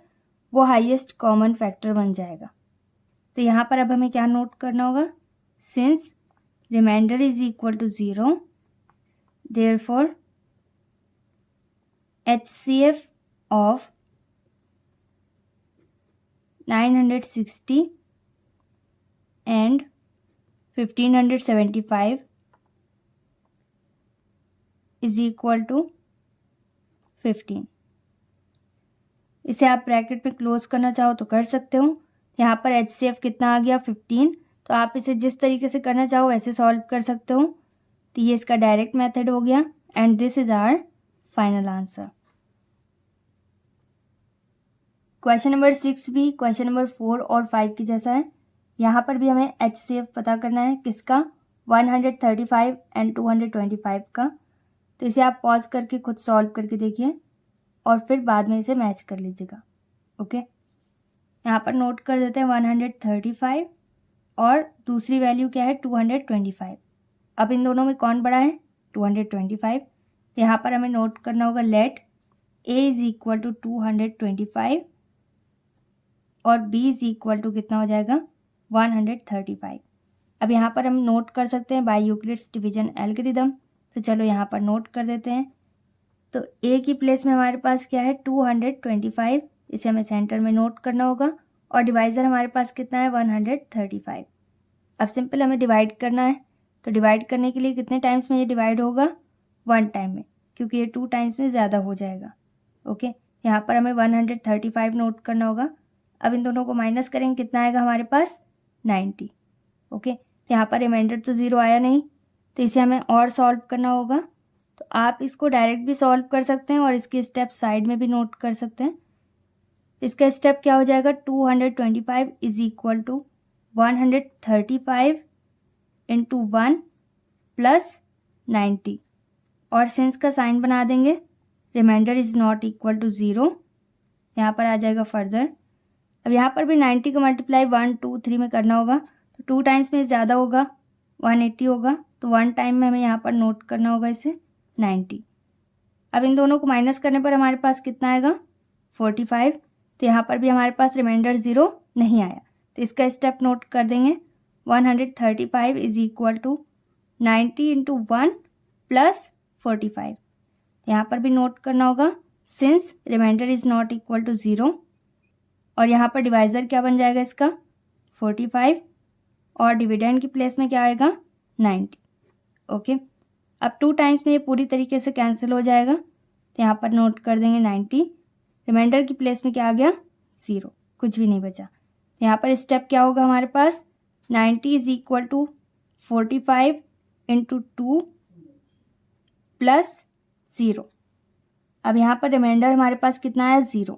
वो हाईएस्ट कॉमन फैक्टर बन जाएगा। तो यहाँ पर अब हमें क्या नोट करना होगा, since remainder is equal to 0 therefore HCF of 960 and 1575 is equal to 15। इसे आप ब्रैकेट में क्लोज करना चाहो तो कर सकते हो। यहाँ पर HCF कितना आ गया 15, तो आप इसे जिस तरीके से करना चाहो वैसे सॉल्व कर सकते हो। तो ये इसका डायरेक्ट मेथड हो गया and this is our final answer. Question number 6 भी क्वेश्चन नंबर 4 और 5 की जैसा है। यहाँ पर भी हमें HCF पता करना है, किसका 135 एंड 225 का। तो इसे आप पॉज करके खुद सॉल्व करके देखिए और फिर बाद में इसे मैच कर लीजिएगा। ओके, यहाँ पर नोट कर देते हैं 135 और दूसरी वैल्यू क्या है 225। अब इन दोनों में कौन बड़ा है 225। तो यहाँ पर हमें नोट करना होगा let a is equal to 225 और b इज इक्वल टू कितना हो जाएगा 135। अब यहाँ पर हम नोट कर सकते हैं बाय यूक्लिड्स डिवीजन एल्गोरिथम। तो चलो यहाँ पर नोट कर देते हैं। तो a की प्लेस में हमारे पास क्या है 225, इसे हमें सेंटर में नोट करना होगा और डिवाइज़र हमारे पास कितना है 135। अब सिंपल हमें डिवाइड करना है। तो डिवाइड करने के लिए कितने टाइम्स में ये डिवाइड होगा 1 टाइम में, क्योंकि ये 2 टाइम्स में ज़्यादा हो जाएगा। ओके, यहाँ पर हमें 135 नोट करना होगा। अब इन दोनों को माइनस करेंगे, कितना आएगा हमारे पास 90। ओके, यहाँ पर रिमाइंडर तो 0 आया नहीं, तो इसे हमें और सॉल्व करना होगा। तो आप इसको डायरेक्ट भी सॉल्व कर सकते हैं और इसके स्टेप साइड में भी नोट कर सकते हैं। इसका स्टेप क्या हो जाएगा 225 is equal to 135 into 1 plus 90 और सिंस का साइन बना देंगे, remainder is not equal to 0, यहाँ पर आ जाएगा फर्दर। अब यहाँ पर भी 90 का मल्टीप्लाई 1 2 3 में करना होगा, तो 2 टाइम्स में ज़्यादा होगा 180 होगा, तो 1 टाइम में हमें यहाँ पर नोट करना होगा इसे 90। अब इन दोनों को माइनस करने पर हमारे पास कितना आएगा 45। तो यहाँ पर भी हमारे पास रिमाइंडर 0 नहीं आया, तो इसका स्टेप नोट कर देंगे 135 is equal to 90 into 1 plus 45। यहाँ पर भी नोट करना होगा since remainder is not equal to 0 और यहाँ पर डिवाइज़र क्या बन जाएगा इसका 45 और डिविडेंड की प्लेस में क्या आएगा 90। ओके, अब 2 टाइम्स में ये पूरी तरीके से कैंसिल हो जाएगा, तो यहाँ पर नोट कर देंगे 90। रिमाइंडर की प्लेस में क्या आ गया 0, कुछ भी नहीं बचा। यहाँ पर स्टेप क्या होगा हमारे पास 90 is equal to 45 into 2 plus 0। अब यहाँ पर रिमाइंडर हमारे पास कितना है 0,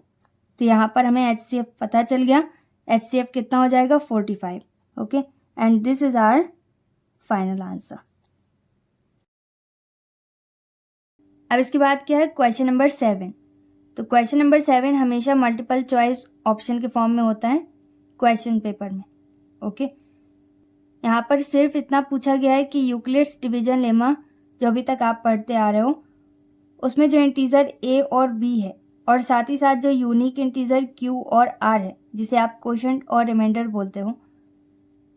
तो यहाँ पर हमें HCF पता चल गया। HCF कितना हो जाएगा 45। Okay, and this is our final answer. अब इसके बाद क्या है क्वेश्चन नंबर 7। तो क्वेश्चन नंबर 7 हमेशा मल्टीपल चॉइस ऑप्शन के फॉर्म में होता है क्वेश्चन पेपर में। ओके, यहाँ पर सिर्फ इतना पूछा गया है कि यूक्लिड्स डिवीजन लेमा जो अभी तक आप पढ़ते आ रहे हो उसमें जो इंटीजर a और b है और साथ ही साथ जो यूनिक इंटीजर q और r है जिसे आप क्वोशंट और रिमाइंडर बोलते हो,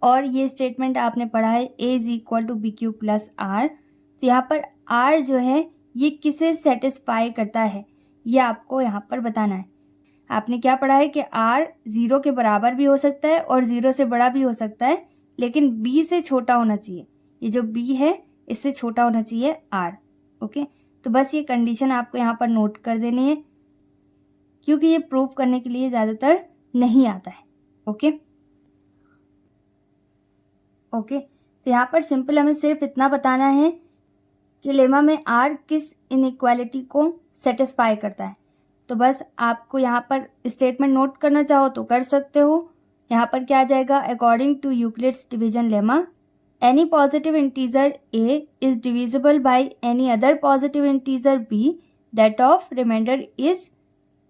और ये स्टेटमेंट आपने पढ़ा है a is equal to B Q plus R. तो यहाँ पर r जो है ये किसे सेटिस्फाई करता है ये आपको यहाँ पर बताना है। आपने क्या पढ़ा है कि r 0 के बराबर भी हो सकता है और 0 से बड़ा भी हो सकता है, लेकिन b से छोटा होना चाहिए। ये जो b है इससे छोटा होना चाहिए r। ओके, तो बस ये कंडीशन आपको यहाँ पर नोट कर देनी है, क्योंकि ये प्रूव करने के लिए ज़्यादातर नहीं आता है। ओके, तो यहाँ पर सिंपल हमें सिर्फ इतना बताना है कि लेमा में r किस इनइक्वालिटी को सेटिस्फाई करता है। तो बस आपको यहाँ पर स्टेटमेंट नोट करना चाहो तो कर सकते हो। यहाँ पर क्या आ जाएगा according to Euclid's division lemma any positive integer a is divisible by any other positive integer b that of remainder is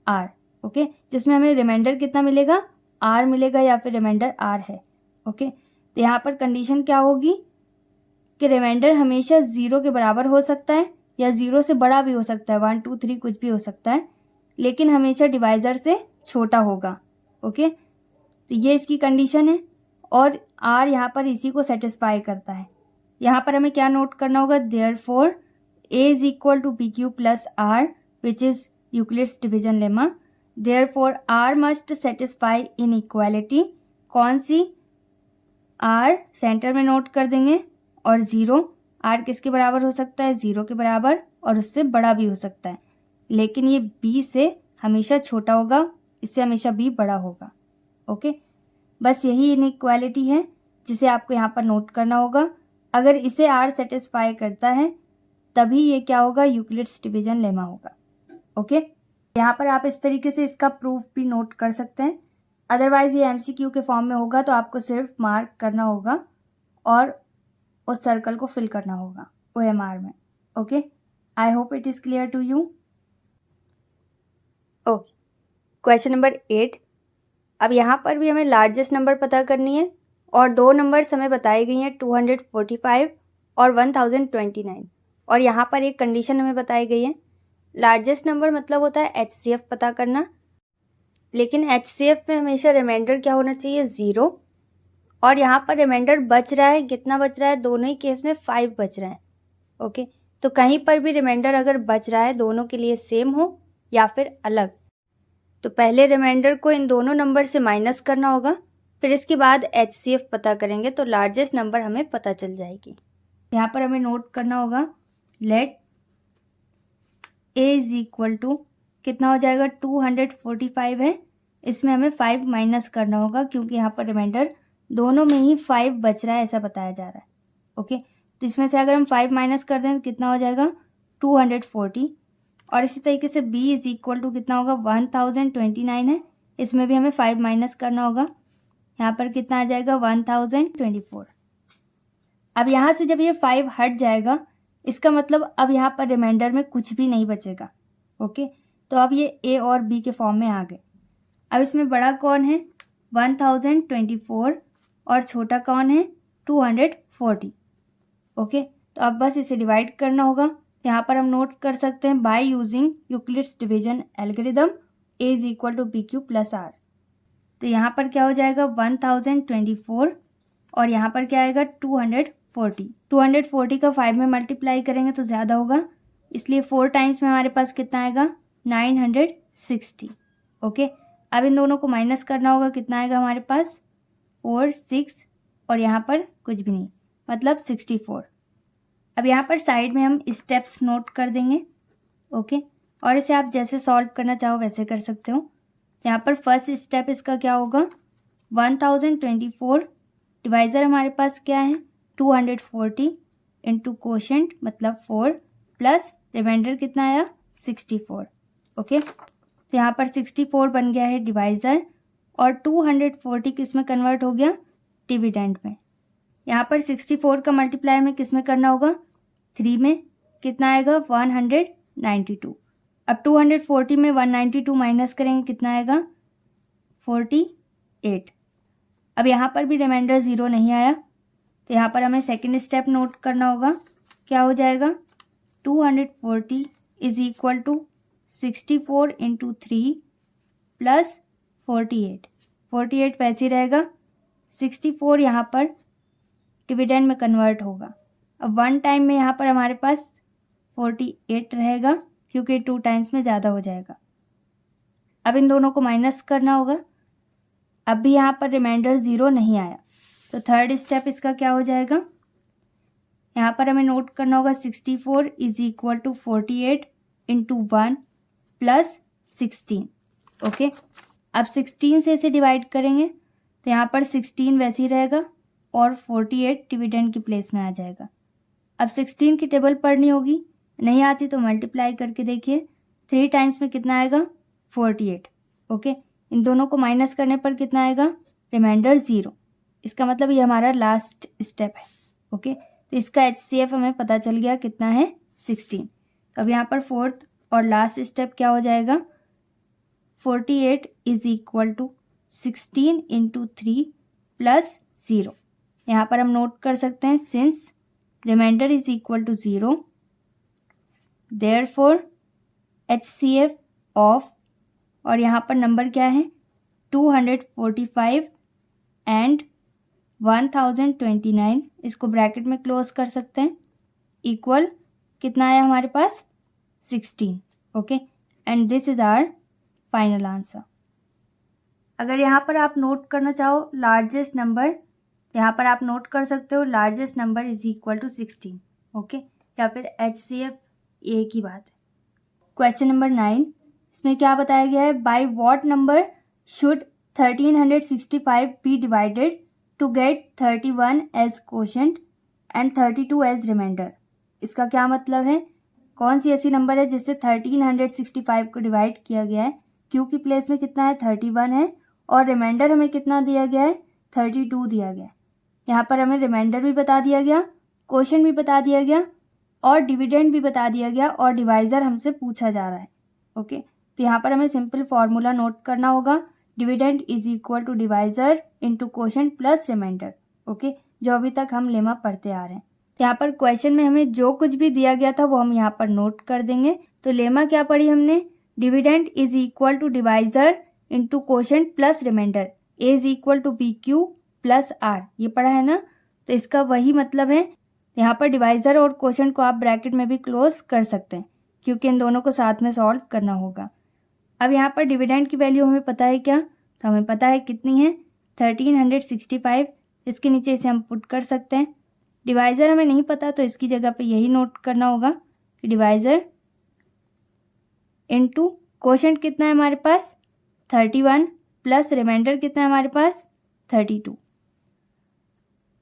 r। Okay, जिसमें हमें रिमाइंडर कितना मिलेगा r मिलेगा या फिर रिमाइंडर r है। ओके, तो यहाँ पर कंडीशन क्या होगी कि रिमाइंडर हमेशा 0 के बराबर हो सकता है या 0 से बड़ा भी हो सकता है, 1 2 3 कुछ भी हो सकता है, लेकिन हमेशा डिवाइज़र से छोटा होगा। ओके, तो ये इसकी कंडीशन है और r यहाँ पर इसी को सेटिस्फाई करता है। यहाँ पर हमें क्या नोट करना होगा therefore a is equal to B Q plus R which is Euclid's division lemma. Therefore r must satisfy inequality. कौन सी r सेंटर में नोट कर देंगे और 0। r किसके बराबर हो सकता है 0 के बराबर और उससे बड़ा भी हो सकता है, लेकिन ये b से हमेशा छोटा होगा, इससे हमेशा b बड़ा होगा। ओके, बस यही इनइक्वालिटी है जिसे आपको यहाँ पर नोट करना होगा। अगर इसे r सेटिस्फाई करता है तभी ये क्या होगा यूक्लिड्स डिवीजन लेमा होगा। ओके, यहाँ पर आप इस तरीके से इसका प्रूफ भी नोट कर सकते हैं। अदरवाइज ये MCQ के फॉर्म में होगा तो आपको सिर्फ मार्क करना होगा और उस सर्कल को फिल करना होगा OMR में। Okay, I hope it is clear to you. Okay, question number 8। अब यहाँ पर भी हमें लार्जेस्ट नंबर पता करनी है और दो नंबर्स हमें बताई गई हैं 245 और 1029, और यहाँ पर एक कंडीशन हमें बताई गई है। लार्जेस्ट नंबर मतलब होता है HCF पता करना, लेकिन HCF में हमेशा रिमाइंडर क्या होना चाहिए, 0। और यहाँ पर रिमाइंडर बच रहा है, कितना बच रहा है, दोनों ही केस में 5 बच रहा है। ओके, तो कहीं पर भी रिमाइंडर अगर बच रहा है दोनों के लिए सेम हो या फिर अलग, तो पहले रिमाइंडर को इन दोनों नंबर से माइनस करना होगा, फिर इसके बाद HCF पता करेंगे तो लार्जेस्ट नंबर हमें पता चल जाएगी। यहाँ पर हमें नोट करना होगा, let A is equal to कितना हो जाएगा, 245 है, इसमें हमें 5 माइनस करना होगा क्योंकि यहाँ पर रिमाइंडर दोनों में ही 5 बच रहा है ऐसा बताया जा रहा है। ओके, तो इसमें से अगर हम 5 माइनस कर दें तो कितना हो जाएगा, 240। और इसी तरीके से B इज इक्वल टू कितना होगा, 1029 है, इसमें भी हमें 5 माइनस करना होगा, यहाँ पर कितना आ जाएगा, 1024। अब यहाँ से जब ये 5 हट जाएगा इसका मतलब अब यहाँ पर रिमाइंडर में कुछ भी नहीं बचेगा। ओके, तो अब ये A और B के फॉर्म में आ गए। अब इसमें बड़ा कौन है, 1024, और छोटा कौन है, 240। ओके, तो अब बस इसे डिवाइड करना होगा। यहाँ पर हम नोट कर सकते हैं, by using Euclid's division algorithm A is equal to BQ plus R। तो यहाँ पर क्या हो जाएगा, 1024, और यहाँ पर क्या आएगा, 240। 240 का 5 में मल्टीप्लाई करेंगे तो ज़्यादा होगा, इसलिए 4 टाइम्स में हमारे पास कितना आएगा, 960। ओके, अब इन दोनों को माइनस करना होगा, कितना आएगा हमारे पास, 4, 6, और यहाँ पर कुछ भी नहीं, मतलब 64। अब यहाँ पर साइड में हम स्टेप्स नोट कर देंगे। ओके, और इसे आप जैसे सॉल्व करना चाहो वैसे कर सकते हो। यहाँ पर फर्स्ट स्टेप इसका क्या होगा, 1024 डिवाइज़र हमारे पास क्या है, 240 इंटू कोशेंट मतलब 4 प्लस रिमाइंडर कितना आया, 64। ओके, तो यहाँ पर 64 बन गया है डिवाइज़र, और 240 किस में कन्वर्ट हो गया, डिविडेंड में। यहाँ पर 64 का मल्टीप्लाई में किस में करना होगा, 3 में, कितना आएगा, 192। अब 240 में 192 माइनस करेंगे, कितना आएगा, 48। अब यहाँ पर भी रिमाइंडर 0 नहीं आया, तो यहाँ पर हमें सेकंड स्टेप नोट करना होगा, क्या हो जाएगा, 240 is equal to 64 into 3 plus 48। 48 वैसे ही रहेगा, 64 यहाँ पर डिविडेंड में कन्वर्ट होगा। अब 1 टाइम में यहाँ पर हमारे पास 48 रहेगा क्योंकि 2 टाइम्स में ज़्यादा हो जाएगा। अब इन दोनों को माइनस करना होगा, अब भी यहाँ पर रिमाइंडर 0 नहीं आया, तो थर्ड स्टेप इसका क्या हो जाएगा, यहाँ पर हमें नोट करना होगा 64 is equal to 48 into 1 plus 16। Okay, अब 16 से इसे डिवाइड करेंगे तो यहाँ पर 16 वैसे ही रहेगा और 48 डिविडेंड की प्लेस में आ जाएगा। अब 16 की टेबल पढ़नी होगी, नहीं आती तो मल्टीप्लाई करके देखिए, 3 टाइम्स में कितना आएगा, 48। ओके, इन दोनों को माइनस करने पर कितना आएगा, रिमाइंडर 0। इसका मतलब ये हमारा लास्ट स्टेप है। ओके, तो इसका HCF हमें पता चल गया कितना है, 16। तो अब यहाँ पर फोर्थ और लास्ट स्टेप क्या हो जाएगा, 48 is equal to 16 into 3 plus 0। यहाँ पर हम नोट कर सकते हैं, since remainder is equal to 0 therefore HCF of, और यहाँ पर नंबर क्या है, 245 एंड 1029, इसको ब्रैकेट में क्लोज कर सकते हैं, इक्वल कितना आया हमारे पास, 16। Okay, and this is our final answer. अगर यहाँ पर आप नोट करना चाहो लार्जेस्ट नंबर, यहाँ पर आप नोट कर सकते हो largest number is equal to 16। Okay, या फिर HCF एक ही बात है। क्वेश्चन नंबर 9, इसमें क्या बताया गया है, by what number should 1365 be divided to get 31 as quotient and 32 as remainder. इसका क्या मतलब है, कौन सी ऐसी नंबर है जिससे 1365 को डिवाइड किया गया है, क्यू की प्लेस में कितना है, 31 है, और रिमाइंडर हमें कितना दिया गया है, 32 दिया गया है। यहाँ पर हमें रिमाइंडर भी बता दिया गया, क्वोशंट भी बता दिया गया और डिविडेंड भी बता दिया गया और डिवाइज़र हमसे पूछा जा रहा है। ओके, तो यहाँ पर हमें सिंपल फार्मूला नोट करना होगा, dividend is equal to divisor into quotient plus remainder. Okay, जो अभी तक हम लेमा पढ़ते आ रहे हैं। तो यहाँ पर क्वेश्चन में हमें जो कुछ भी दिया गया था वो हम यहाँ पर नोट कर देंगे। तो लेमा क्या पढ़ी हमने, dividend is equal to divisor into quotient plus remainder, A is equal to B Q plus R, ये पढ़ा है ना। तो इसका वही मतलब है। यहाँ पर डिवाइज़र और क्वोशंट को आप ब्रैकेट में भी क्लोज कर सकते हैं क्योंकि इन दोनों को साथ में सॉल्व करना होगा। अब यहाँ पर डिविडेंड की वैल्यू हमें पता है क्या, तो हमें पता है कितनी है 1365। इसके नीचे इसे हम पुट कर सकते हैं। डिवाइज़र हमें नहीं पता तो इसकी जगह पे यही नोट करना होगा कि डिवाइज़र इनटू क्वोशंट कितना है हमारे पास 31 प्लस रिमाइंडर कितना है हमारे पास 32।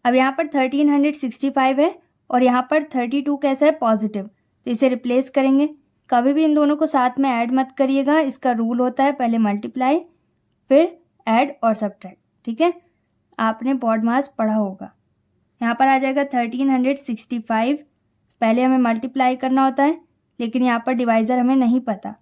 अब यहाँ पर 1365 है और यहाँ पर 32 कैसा है पॉजिटिव, तो इसे रिप्लेस करेंगे। कभी भी इन दोनों को साथ में ऐड मत करिएगा, इसका रूल होता है पहले मल्टीप्लाई फिर ऐड और सब्ट्रैक्ट। ठीक है, आपने बॉड मास पढ़ा होगा। यहाँ पर आ जाएगा 1365, पहले हमें मल्टीप्लाई करना होता है लेकिन यहाँ पर डिवाइज़र हमें नहीं पता।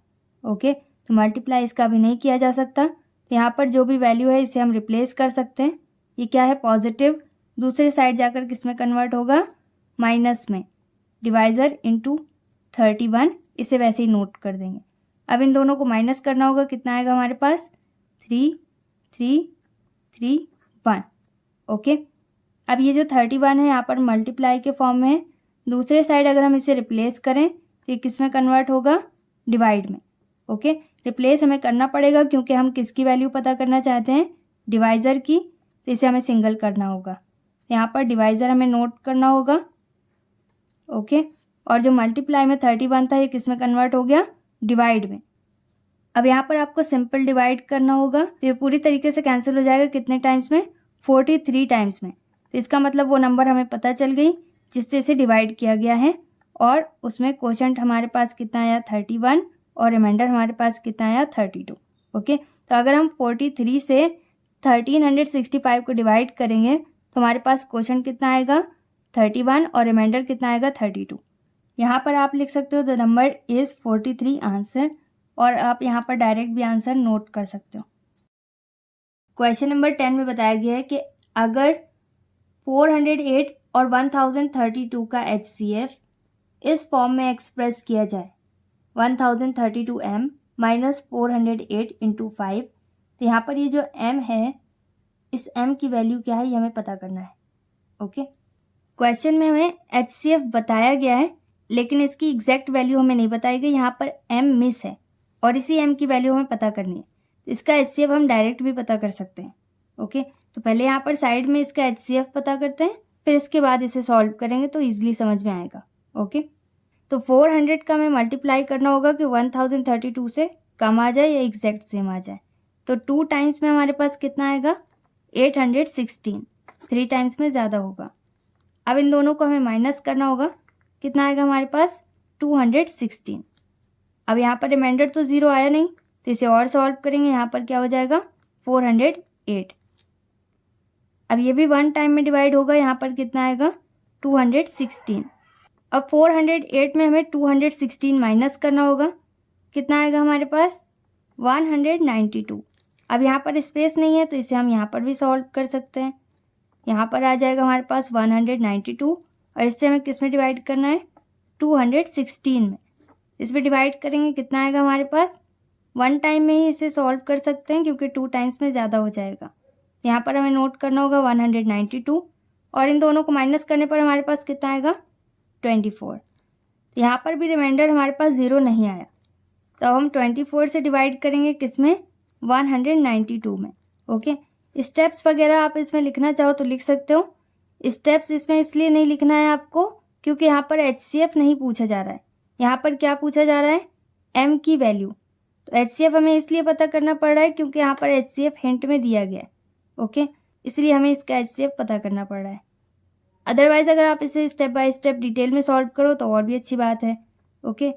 ओके, तो मल्टीप्लाई इसका भी नहीं किया जा सकता। तो यहाँ पर जो भी वैल्यू है इसे हम रिप्लेस कर सकते हैं। ये क्या है पॉजिटिव, दूसरे साइड जाकर किस में कन्वर्ट होगा माइनस में, डिवाइज़र इंटू 31, इसे वैसे ही नोट कर देंगे। अब इन दोनों को माइनस करना होगा, कितना आएगा हमारे पास 3 3 3 1। ओके, अब ये जो 31 है यहाँ पर मल्टीप्लाई के फॉर्म में है, दूसरे साइड अगर हम इसे रिप्लेस करें तो ये किस में कन्वर्ट होगा डिवाइड में। ओके, रिप्लेस हमें करना पड़ेगा क्योंकि हम किसकी वैल्यू पता करना चाहते हैं डिवाइज़र की, तो इसे हमें सिंगल करना होगा। यहाँ पर डिवाइज़र हमें नोट करना होगा। ओके, और जो मल्टीप्लाई में 31 था ये किस में कन्वर्ट हो गया डिवाइड में। अब यहाँ पर आपको सिंपल डिवाइड करना होगा तो ये पूरी तरीके से कैंसिल हो जाएगा, कितने टाइम्स में 43 टाइम्स में। तो इसका मतलब वो नंबर हमें पता चल गई जिससे इसे डिवाइड किया गया है और उसमें क्वोशंट हमारे पास कितना आया 31 और रिमाइंडर हमारे पास कितना आया 32। ओके, तो अगर हम 43 से 1365 को डिवाइड करेंगे तो हमारे पास क्वोशंट कितना आएगा 31 और रिमाइंडर कितना आएगा 32। यहाँ पर आप लिख सकते हो द नंबर इज़ 43 आंसर, और आप यहाँ पर डायरेक्ट भी आंसर नोट कर सकते हो। क्वेश्चन नंबर 10 में बताया गया है कि अगर 408 और 1032 का HCF इस फॉर्म में एक्सप्रेस किया जाए 1032m माइनस 408 इंटू 5, तो यहाँ पर ये जो m है इस m की वैल्यू क्या है ये हमें पता करना है। ओके, क्वेश्चन में हमें HCF बताया गया है लेकिन इसकी एग्जैक्ट वैल्यू हमें नहीं बताई गई, यहाँ पर m मिस है और इसी m की वैल्यू हमें पता करनी है। तो इसका HCF हम डायरेक्ट भी पता कर सकते हैं। ओके, तो पहले यहाँ पर साइड में इसका HCF पता करते हैं, फिर इसके बाद इसे सॉल्व करेंगे तो ईजिली समझ में आएगा। ओके, तो 400 का हमें मल्टीप्लाई करना होगा कि 1032 से कम आ जाए या एग्जैक्ट सेम आ जाए। तो 2 टाइम्स में हमारे पास कितना आएगा 816, 3 टाइम्स में ज़्यादा होगा। अब इन दोनों को हमें माइनस करना होगा, कितना आएगा हमारे पास 216। अब यहाँ पर रिमाइंडर तो 0 आया नहीं तो इसे और सॉल्व करेंगे, यहाँ पर क्या हो जाएगा 408। अब ये भी 1 टाइम में डिवाइड होगा, यहाँ पर कितना आएगा 216। अब 408 में हमें 216 माइनस करना होगा, कितना आएगा हमारे पास 192। अब यहाँ पर स्पेस नहीं है तो इसे हम यहाँ पर भी सॉल्व कर सकते हैं। यहाँ पर आ जाएगा हमारे पास 192 और इससे हमें किस में डिवाइड करना है 216 में। इसमें डिवाइड करेंगे कितना आएगा हमारे पास 1 टाइम में ही इसे सॉल्व कर सकते हैं क्योंकि 2 टाइम्स में ज़्यादा हो जाएगा। यहाँ पर हमें नोट करना होगा 192 और इन दोनों को माइनस करने पर हमारे पास कितना आएगा 24। तो यहाँ पर भी रिमाइंडर हमारे पास 0 नहीं आया तो अब हम 24 से डिवाइड करेंगे किस में 192 में। ओके, स्टेप्स वगैरह आप इसमें लिखना चाहो तो लिख सकते हो। स्टेप्स इसमें इसलिए नहीं लिखना है आपको क्योंकि यहाँ पर HCF नहीं पूछा जा रहा है, यहाँ पर क्या पूछा जा रहा है m की वैल्यू। तो HCF हमें इसलिए पता करना पड़ रहा है क्योंकि यहाँ पर HCF हिंट में दिया गया है। ओके, इसलिए हमें इसका HCF पता करना पड़ रहा है। अदरवाइज़ अगर आप इसे स्टेप बाय स्टेप डिटेल में सॉल्व करो तो और भी अच्छी बात है। ओके,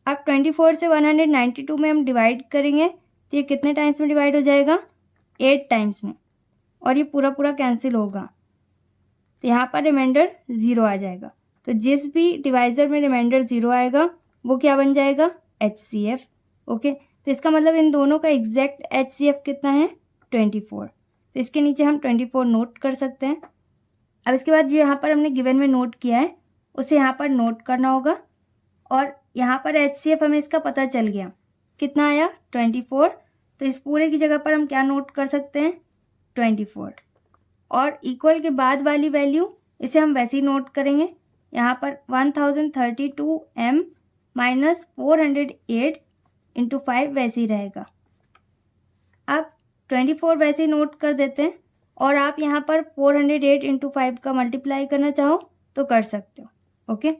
अब 24 से 192 में हम डिवाइड करेंगे तो ये कितने टाइम्स में डिवाइड हो जाएगा 8 टाइम्स में और ये पूरा पूरा कैंसिल होगा तो यहाँ पर रिमाइंडर 0 आ जाएगा। तो जिस भी डिवाइज़र में रिमाइंडर 0 आएगा वो क्या बन जाएगा, HCF। ओके, तो इसका मतलब इन दोनों का एग्जैक्ट HCF कितना है, 24। तो इसके नीचे हम 24 नोट कर सकते हैं। अब इसके बाद जो यहाँ पर हमने गिवन में नोट किया है उसे यहाँ पर नोट करना होगा, और यहाँ पर HCF हमें इसका पता चल गया कितना आया, 24। तो इस पूरे की जगह पर हम क्या नोट कर सकते हैं, 24। और इक्वल के बाद वाली वैल्यू इसे हम वैसे ही नोट करेंगे, यहाँ पर 1032 m माइनस 408 इंटू 5 वैसे ही रहेगा। अब 24 वैसे ही नोट कर देते हैं, और आप यहाँ पर 408 इंटू 5 का मल्टीप्लाई करना चाहो तो कर सकते हो। ओके,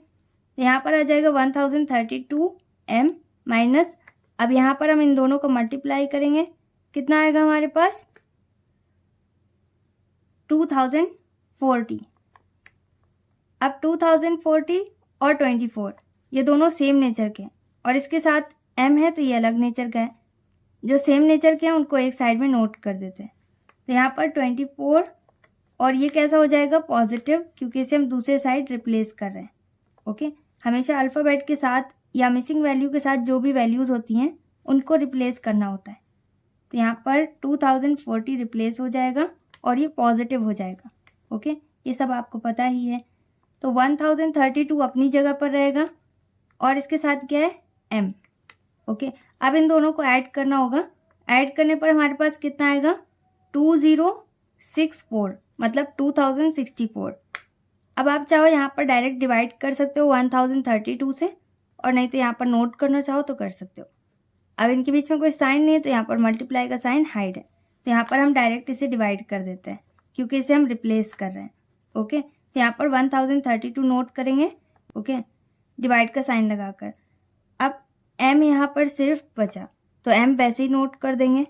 यहाँ पर आ जाएगा 1032 m माइनस, अब यहाँ पर हम इन दोनों को मल्टीप्लाई करेंगे, कितना आएगा हमारे पास, 2040। अब 2040 और 24 ये दोनों सेम नेचर के हैं, और इसके साथ m है तो ये अलग नेचर का है। जो सेम नेचर के हैं उनको एक साइड में नोट कर देते हैं। तो यहाँ पर 24 और ये कैसा हो जाएगा, पॉजिटिव, क्योंकि इसे हम दूसरे साइड रिप्लेस कर रहे हैं। ओके, हमेशा अल्फ़ाबेट के साथ या मिसिंग वैल्यू के साथ जो भी वैल्यूज़ होती हैं उनको रिप्लेस करना होता है। तो यहाँ पर 2040 रिप्लेस हो जाएगा और ये पॉजिटिव हो जाएगा। ओके, ये सब आपको पता ही है। तो 1032 अपनी जगह पर रहेगा, और इसके साथ क्या है, m। ओके, अब इन दोनों को ऐड करना होगा। ऐड करने पर हमारे पास कितना आएगा, 2064, मतलब 2064। अब आप चाहो यहाँ पर डायरेक्ट डिवाइड कर सकते हो 1032 से, और नहीं तो यहाँ पर नोट करना चाहो तो कर सकते हो। अब इनके बीच में कोई साइन नहीं है तो यहाँ पर मल्टीप्लाई का साइन हाइड है, तो यहाँ पर हम डायरेक्ट इसे डिवाइड कर देते हैं क्योंकि इसे हम रिप्लेस कर रहे हैं। ओके, तो यहाँ पर 1032 नोट करेंगे। ओके, डिवाइड का साइन लगाकर। अब m यहाँ पर सिर्फ बचा तो m वैसे ही नोट कर देंगे।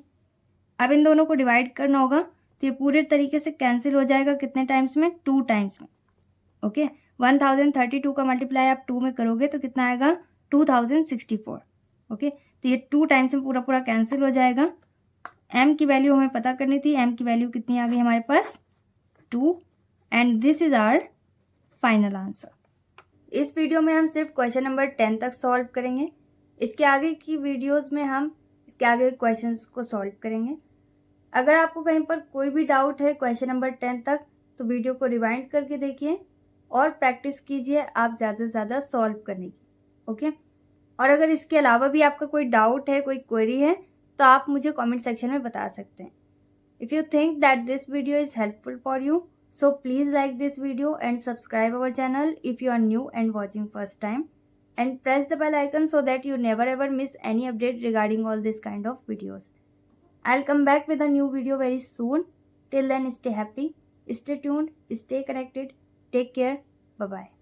अब इन दोनों को डिवाइड करना होगा तो ये पूरे तरीके से कैंसिल हो जाएगा, कितने टाइम्स में, 2 टाइम्स में। ओके, 1032 का मल्टीप्लाई आप 2 में करोगे तो कितना आएगा, 2064। ओके, तो ये 2 टाइम्स में पूरा पूरा कैंसिल हो जाएगा। m की वैल्यू हमें पता करनी थी, m की वैल्यू कितनी आ गई हमारे पास, 2, and this is our final answer. इस वीडियो में हम सिर्फ क्वेश्चन नंबर 10 तक सॉल्व करेंगे। इसके आगे की वीडियोस में हम इसके आगे क्वेश्चंस को सॉल्व करेंगे। अगर आपको कहीं पर कोई भी डाउट है क्वेश्चन नंबर 10 तक तो वीडियो को रिवाइंड करके देखिए और प्रैक्टिस कीजिए आप ज़्यादा से ज़्यादा सॉल्व करने की। ओके, और अगर इसके अलावा भी आपका कोई डाउट है, कोई क्वेरी है तो आप मुझे कमेंट सेक्शन में बता सकते हैं। If you think that this video is helpful for you, so please like this video and subscribe our channel if you are new and watching first time, and press the bell icon so that you never ever miss any update regarding all this kind of videos. I'll come back with a new video very soon. Till then, stay happy, stay tuned, stay connected, take care, bye bye.